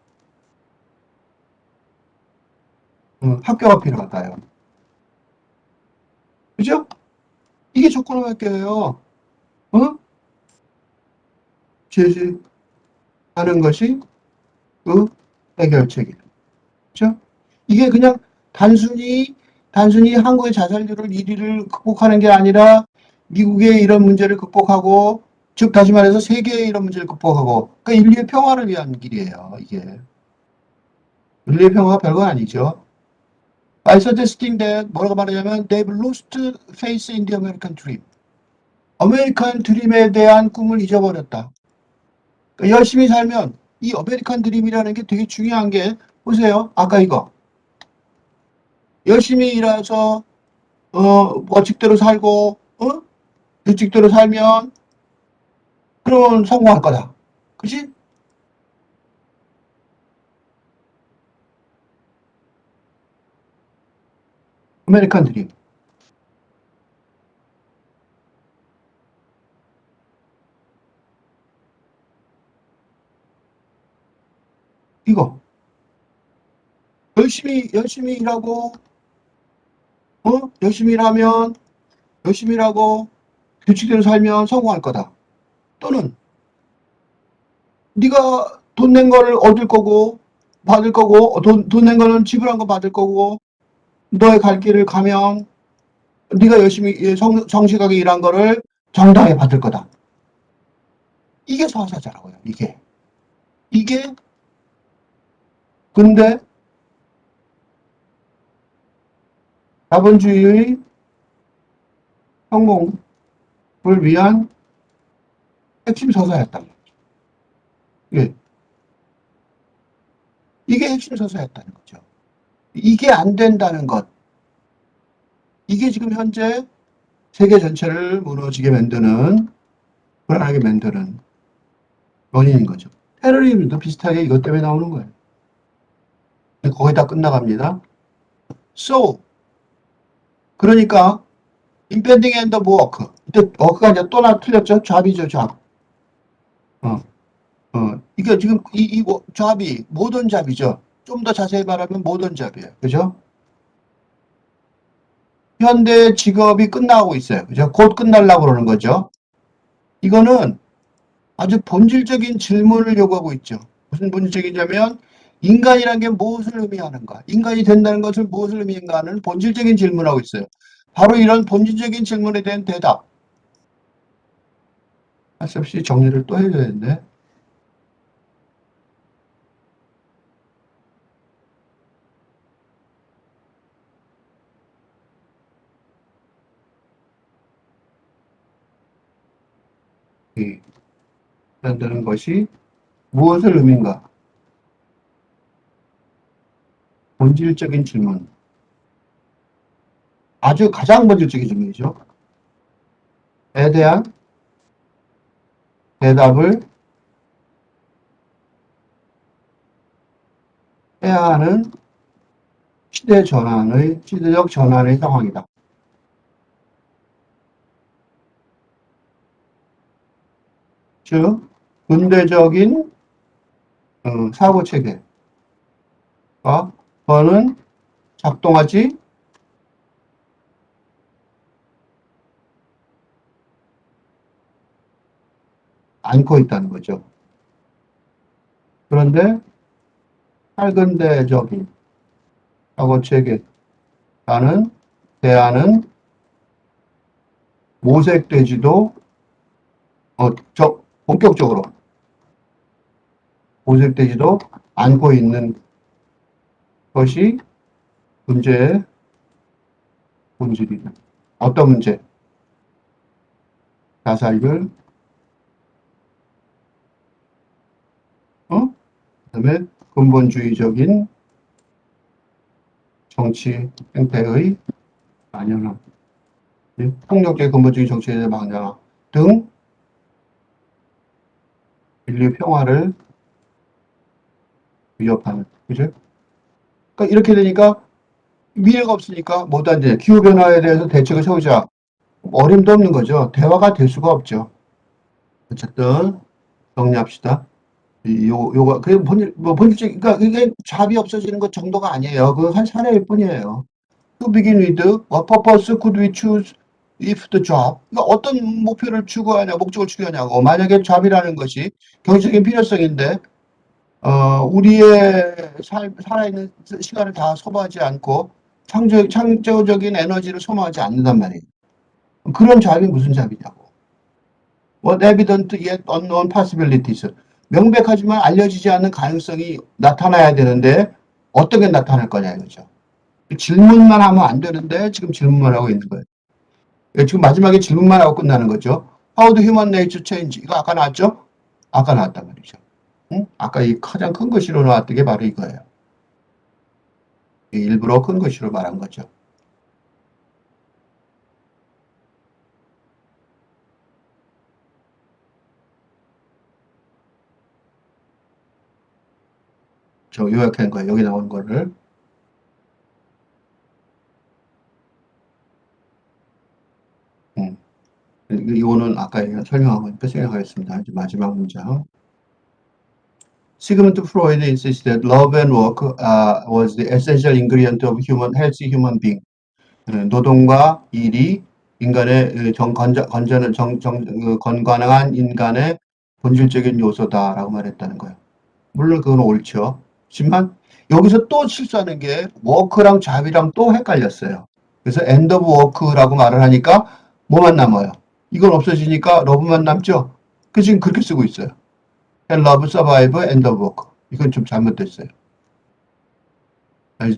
학교가 필요하다요. 그죠? 이게 조건을 할게요. 제시하는 것이 그 해결책이에요. 그죠? 이게 그냥 단순히 한국의 자살률을 1위를 극복하는 게 아니라 미국의 이런 문제를 극복하고, 즉 다시 말해서 세계의 이런 문제를 극복하고, 그러니까 인류의 평화를 위한 길이에요. 이게 인류의 평화가 별거 아니죠. I suggesting that 뭐라고 말하냐면 they've lost faith in the American dream. 아메리칸 드림에 대한 꿈을 잊어버렸다. 그러니까 열심히 살면 이 아메리칸 드림이라는 게 되게 중요한 게, 보세요. 아까 이거 열심히 일해서 원칙대로 살고 규칙대로 살면 그러면 성공할 거다. 그치? 아메리칸 드림. 이거 열심히 일하고 열심히 일하면 열심히 일하고 규칙대로 살면 성공할 거다. 또는 네가 돈 낸 거를 얻을 거고 받을 거고 돈 낸 거는 지불한 거 받을 거고 너의 갈 길을 가면 네가 열심히 성실하게 일한 거를 정당히 받을 거다. 이게 서사자라고요. 이게 근데 자본주의의 성공을 위한 핵심 서사였다. 예. 이게 핵심 서사였다는 거죠. 이게 안 된다는 것. 이게 지금 현재 세계 전체를 무너지게 만드는, 불안하게 만드는 원인인 거죠. 테러리즘도 비슷하게 이것 때문에 나오는 거예요. 거의 다 끝나갑니다. So, 그러니까 impending and the work. 워크가 이제 또 하나 틀렸죠. 잡이죠, 잡. 이게 지금 이 잡이 모던 잡이죠. 좀 더 자세히 말하면 모던 잡이에요. 그죠? 현대 직업이 끝나고 있어요. 그죠? 곧 끝나려고 그러는 거죠. 이거는 아주 본질적인 질문을 요구하고 있죠. 무슨 본질적이냐면 인간이란 게 무엇을 의미하는가? 인간이 된다는 것을 무엇을 의미하는가 하는 본질적인 질문하고 있어요. 바로 이런 본질적인 질문에 대한 대답. 할 수 없이 정리를 또 해줘야 되는데. 이 된다는 것이 무엇을 의미인가? 본질적인 질문. 아주 가장 본질적인 질문이죠. 에 대한 대답을 해야 하는 시대적 전환의 상황이다. 즉, 근대적인 사고 체계가 더는 작동하지 않고 있다는 거죠. 그런데 탈근대적인 사고 체계라는 대안은 모색되지도 본격적으로 모색되지도 않고 있는 것이 문제의 본질이다. 어떤 문제? 자살률, 그다음에 근본주의적인 정치 행태의 만연함, 폭력적 근본주의 정치의 만연함 등 인류 평화를 위협하는, 그죠? 그러니까 이렇게 되니까 미래가 없으니까 뭐도 안 돼. 기후변화에 대해서 대책을 세우자. 어림도 없는 거죠. 대화가 될 수가 없죠. 어쨌든 정리합시다. 요거 그 본질적 그러니까 이게 잡이 없어지는 것 정도가 아니에요. 그 한 사례일 뿐이에요. To begin with, what purpose could we choose if the job? 그러니까 어떤 목표를 추구하냐, 목적을 추구하냐고. 만약에 잡이라는 것이 경제적인 필요성인데, 우리의 살아있는 시간을 다 소모하지 않고 창조적인 에너지를 소모하지 않는단 말이에요. 그런 잡이 무슨 잡이냐고. What evident yet unknown possibilities. 명백하지만 알려지지 않는 가능성이 나타나야 되는데 어떻게 나타날 거냐 이거죠. 질문만 하면 안 되는데 지금 질문만 하고 있는 거예요. 지금 마지막에 질문만 하고 끝나는 거죠. How do human nature change? 이거 아까 나왔죠? 아까 나왔단 말이죠. 응? 아까 이 가장 큰 것으로 나왔던 게 바로 이거예요. 일부러 큰 것으로 말한 거죠. 저 요약한 거예요. 여기 나온 거를. 음. 이거는 아까 설명한 거니까 생각하겠습니다. 이제 마지막 문장. Sigmund Freud insisted that love and work was the essential ingredient of healthy human being. 노동과 일이 인간의 건강한 인간의 본질적인 요소다라고 말했다는 거예요. 물론 그건 옳죠. 하지만 여기서 또 실수하는 게 워크랑 잡이랑 또 헷갈렸어요. 그래서 end of work라고 말을 하니까 뭐만 남아요? 이건 없어지니까 러브만 남죠? 그 지금 그렇게 쓰고 있어요. Can love survive end of work? 이건 좀 잘못됐어요.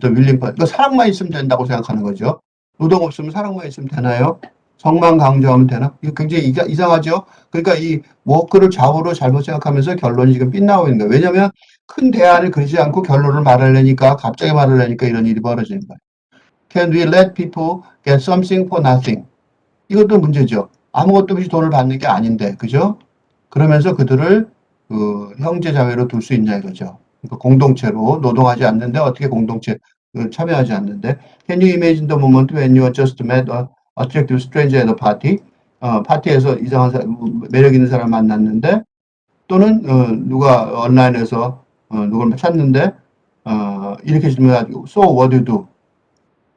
또 윌링 파, 그러니까 사랑만 있으면 된다고 생각하는 거죠. 노동 없으면 사랑만 있으면 되나요? 성만 강조하면 되나? 이거 굉장히 이상하죠? 그러니까 이 워크를 좌우로 잘못 생각하면서 결론이 지금 빗나오고 있는 거예요. 왜냐면 큰 대안을 그리지 않고 결론을 말하려니까, 갑자기 말하려니까 이런 일이 벌어지는 거예요. Can we let people get something for nothing? 이것도 문제죠. 아무것도 없이 돈을 받는 게 아닌데, 그죠? 그러면서 그들을 형제 자매로 둘 수 있냐 이거죠. 그러니까 공동체로 노동하지 않는데 어떻게 공동체 참여하지 않는데 Can you imagine the moment when you just met a attractive stranger at a party? 파티에서 이상한 매력 있는 사람 만났는데 또는 누가 온라인에서 누굴 찾는데 이렇게 질문하고 So what do you do?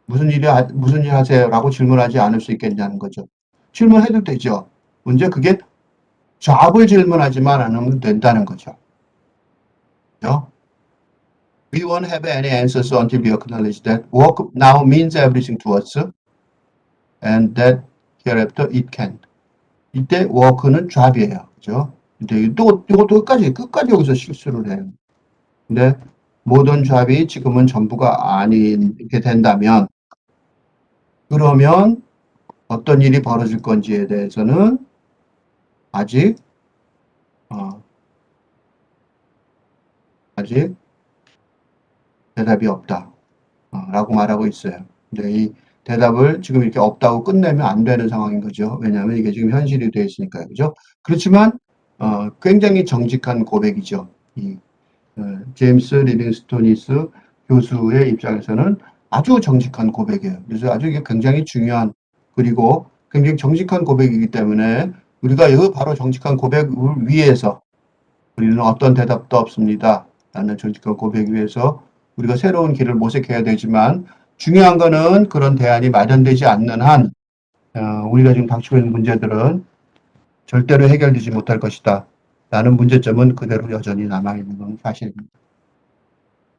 무슨 일 하세요?라고 질문하지 않을 수 있겠냐는 거죠. 질문해도 되죠. 문제 그게 잡을 질문하지만 않으면 된다는 거죠. 그죠? We won't have any answers until we acknowledge that work now means everything to us and that hereafter it can. 이때 work는 job이에요. 그죠? 근데 이것도 끝까지 여기서 실수를 해요. 근데 모든 job이 지금은 전부가 아니게 된다면 그러면 어떤 일이 벌어질 건지에 대해서는 아직 아직 대답이 없다. 라고 말하고 있어요. 근데 이 대답을 지금 이렇게 없다고 끝내면 안 되는 상황인 거죠. 왜냐하면 이게 지금 현실이 되어 있으니까요. 그죠? 그렇지만, 굉장히 정직한 고백이죠. 이, 제임스 리빙스토니스 교수의 입장에서는 아주 정직한 고백이에요. 그래서 아주 이게 굉장히 중요한, 그리고 굉장히 정직한 고백이기 때문에 우리가 이 바로 정직한 고백을 위해서 우리는 어떤 대답도 없습니다. 라는 정직한 고백 위해서 우리가 새로운 길을 모색해야 되지만 중요한 거는 그런 대안이 마련되지 않는 한 우리가 지금 닥치고 있는 문제들은 절대로 해결되지 못할 것이다. 라는 문제점은 그대로 여전히 남아있는 건 사실입니다.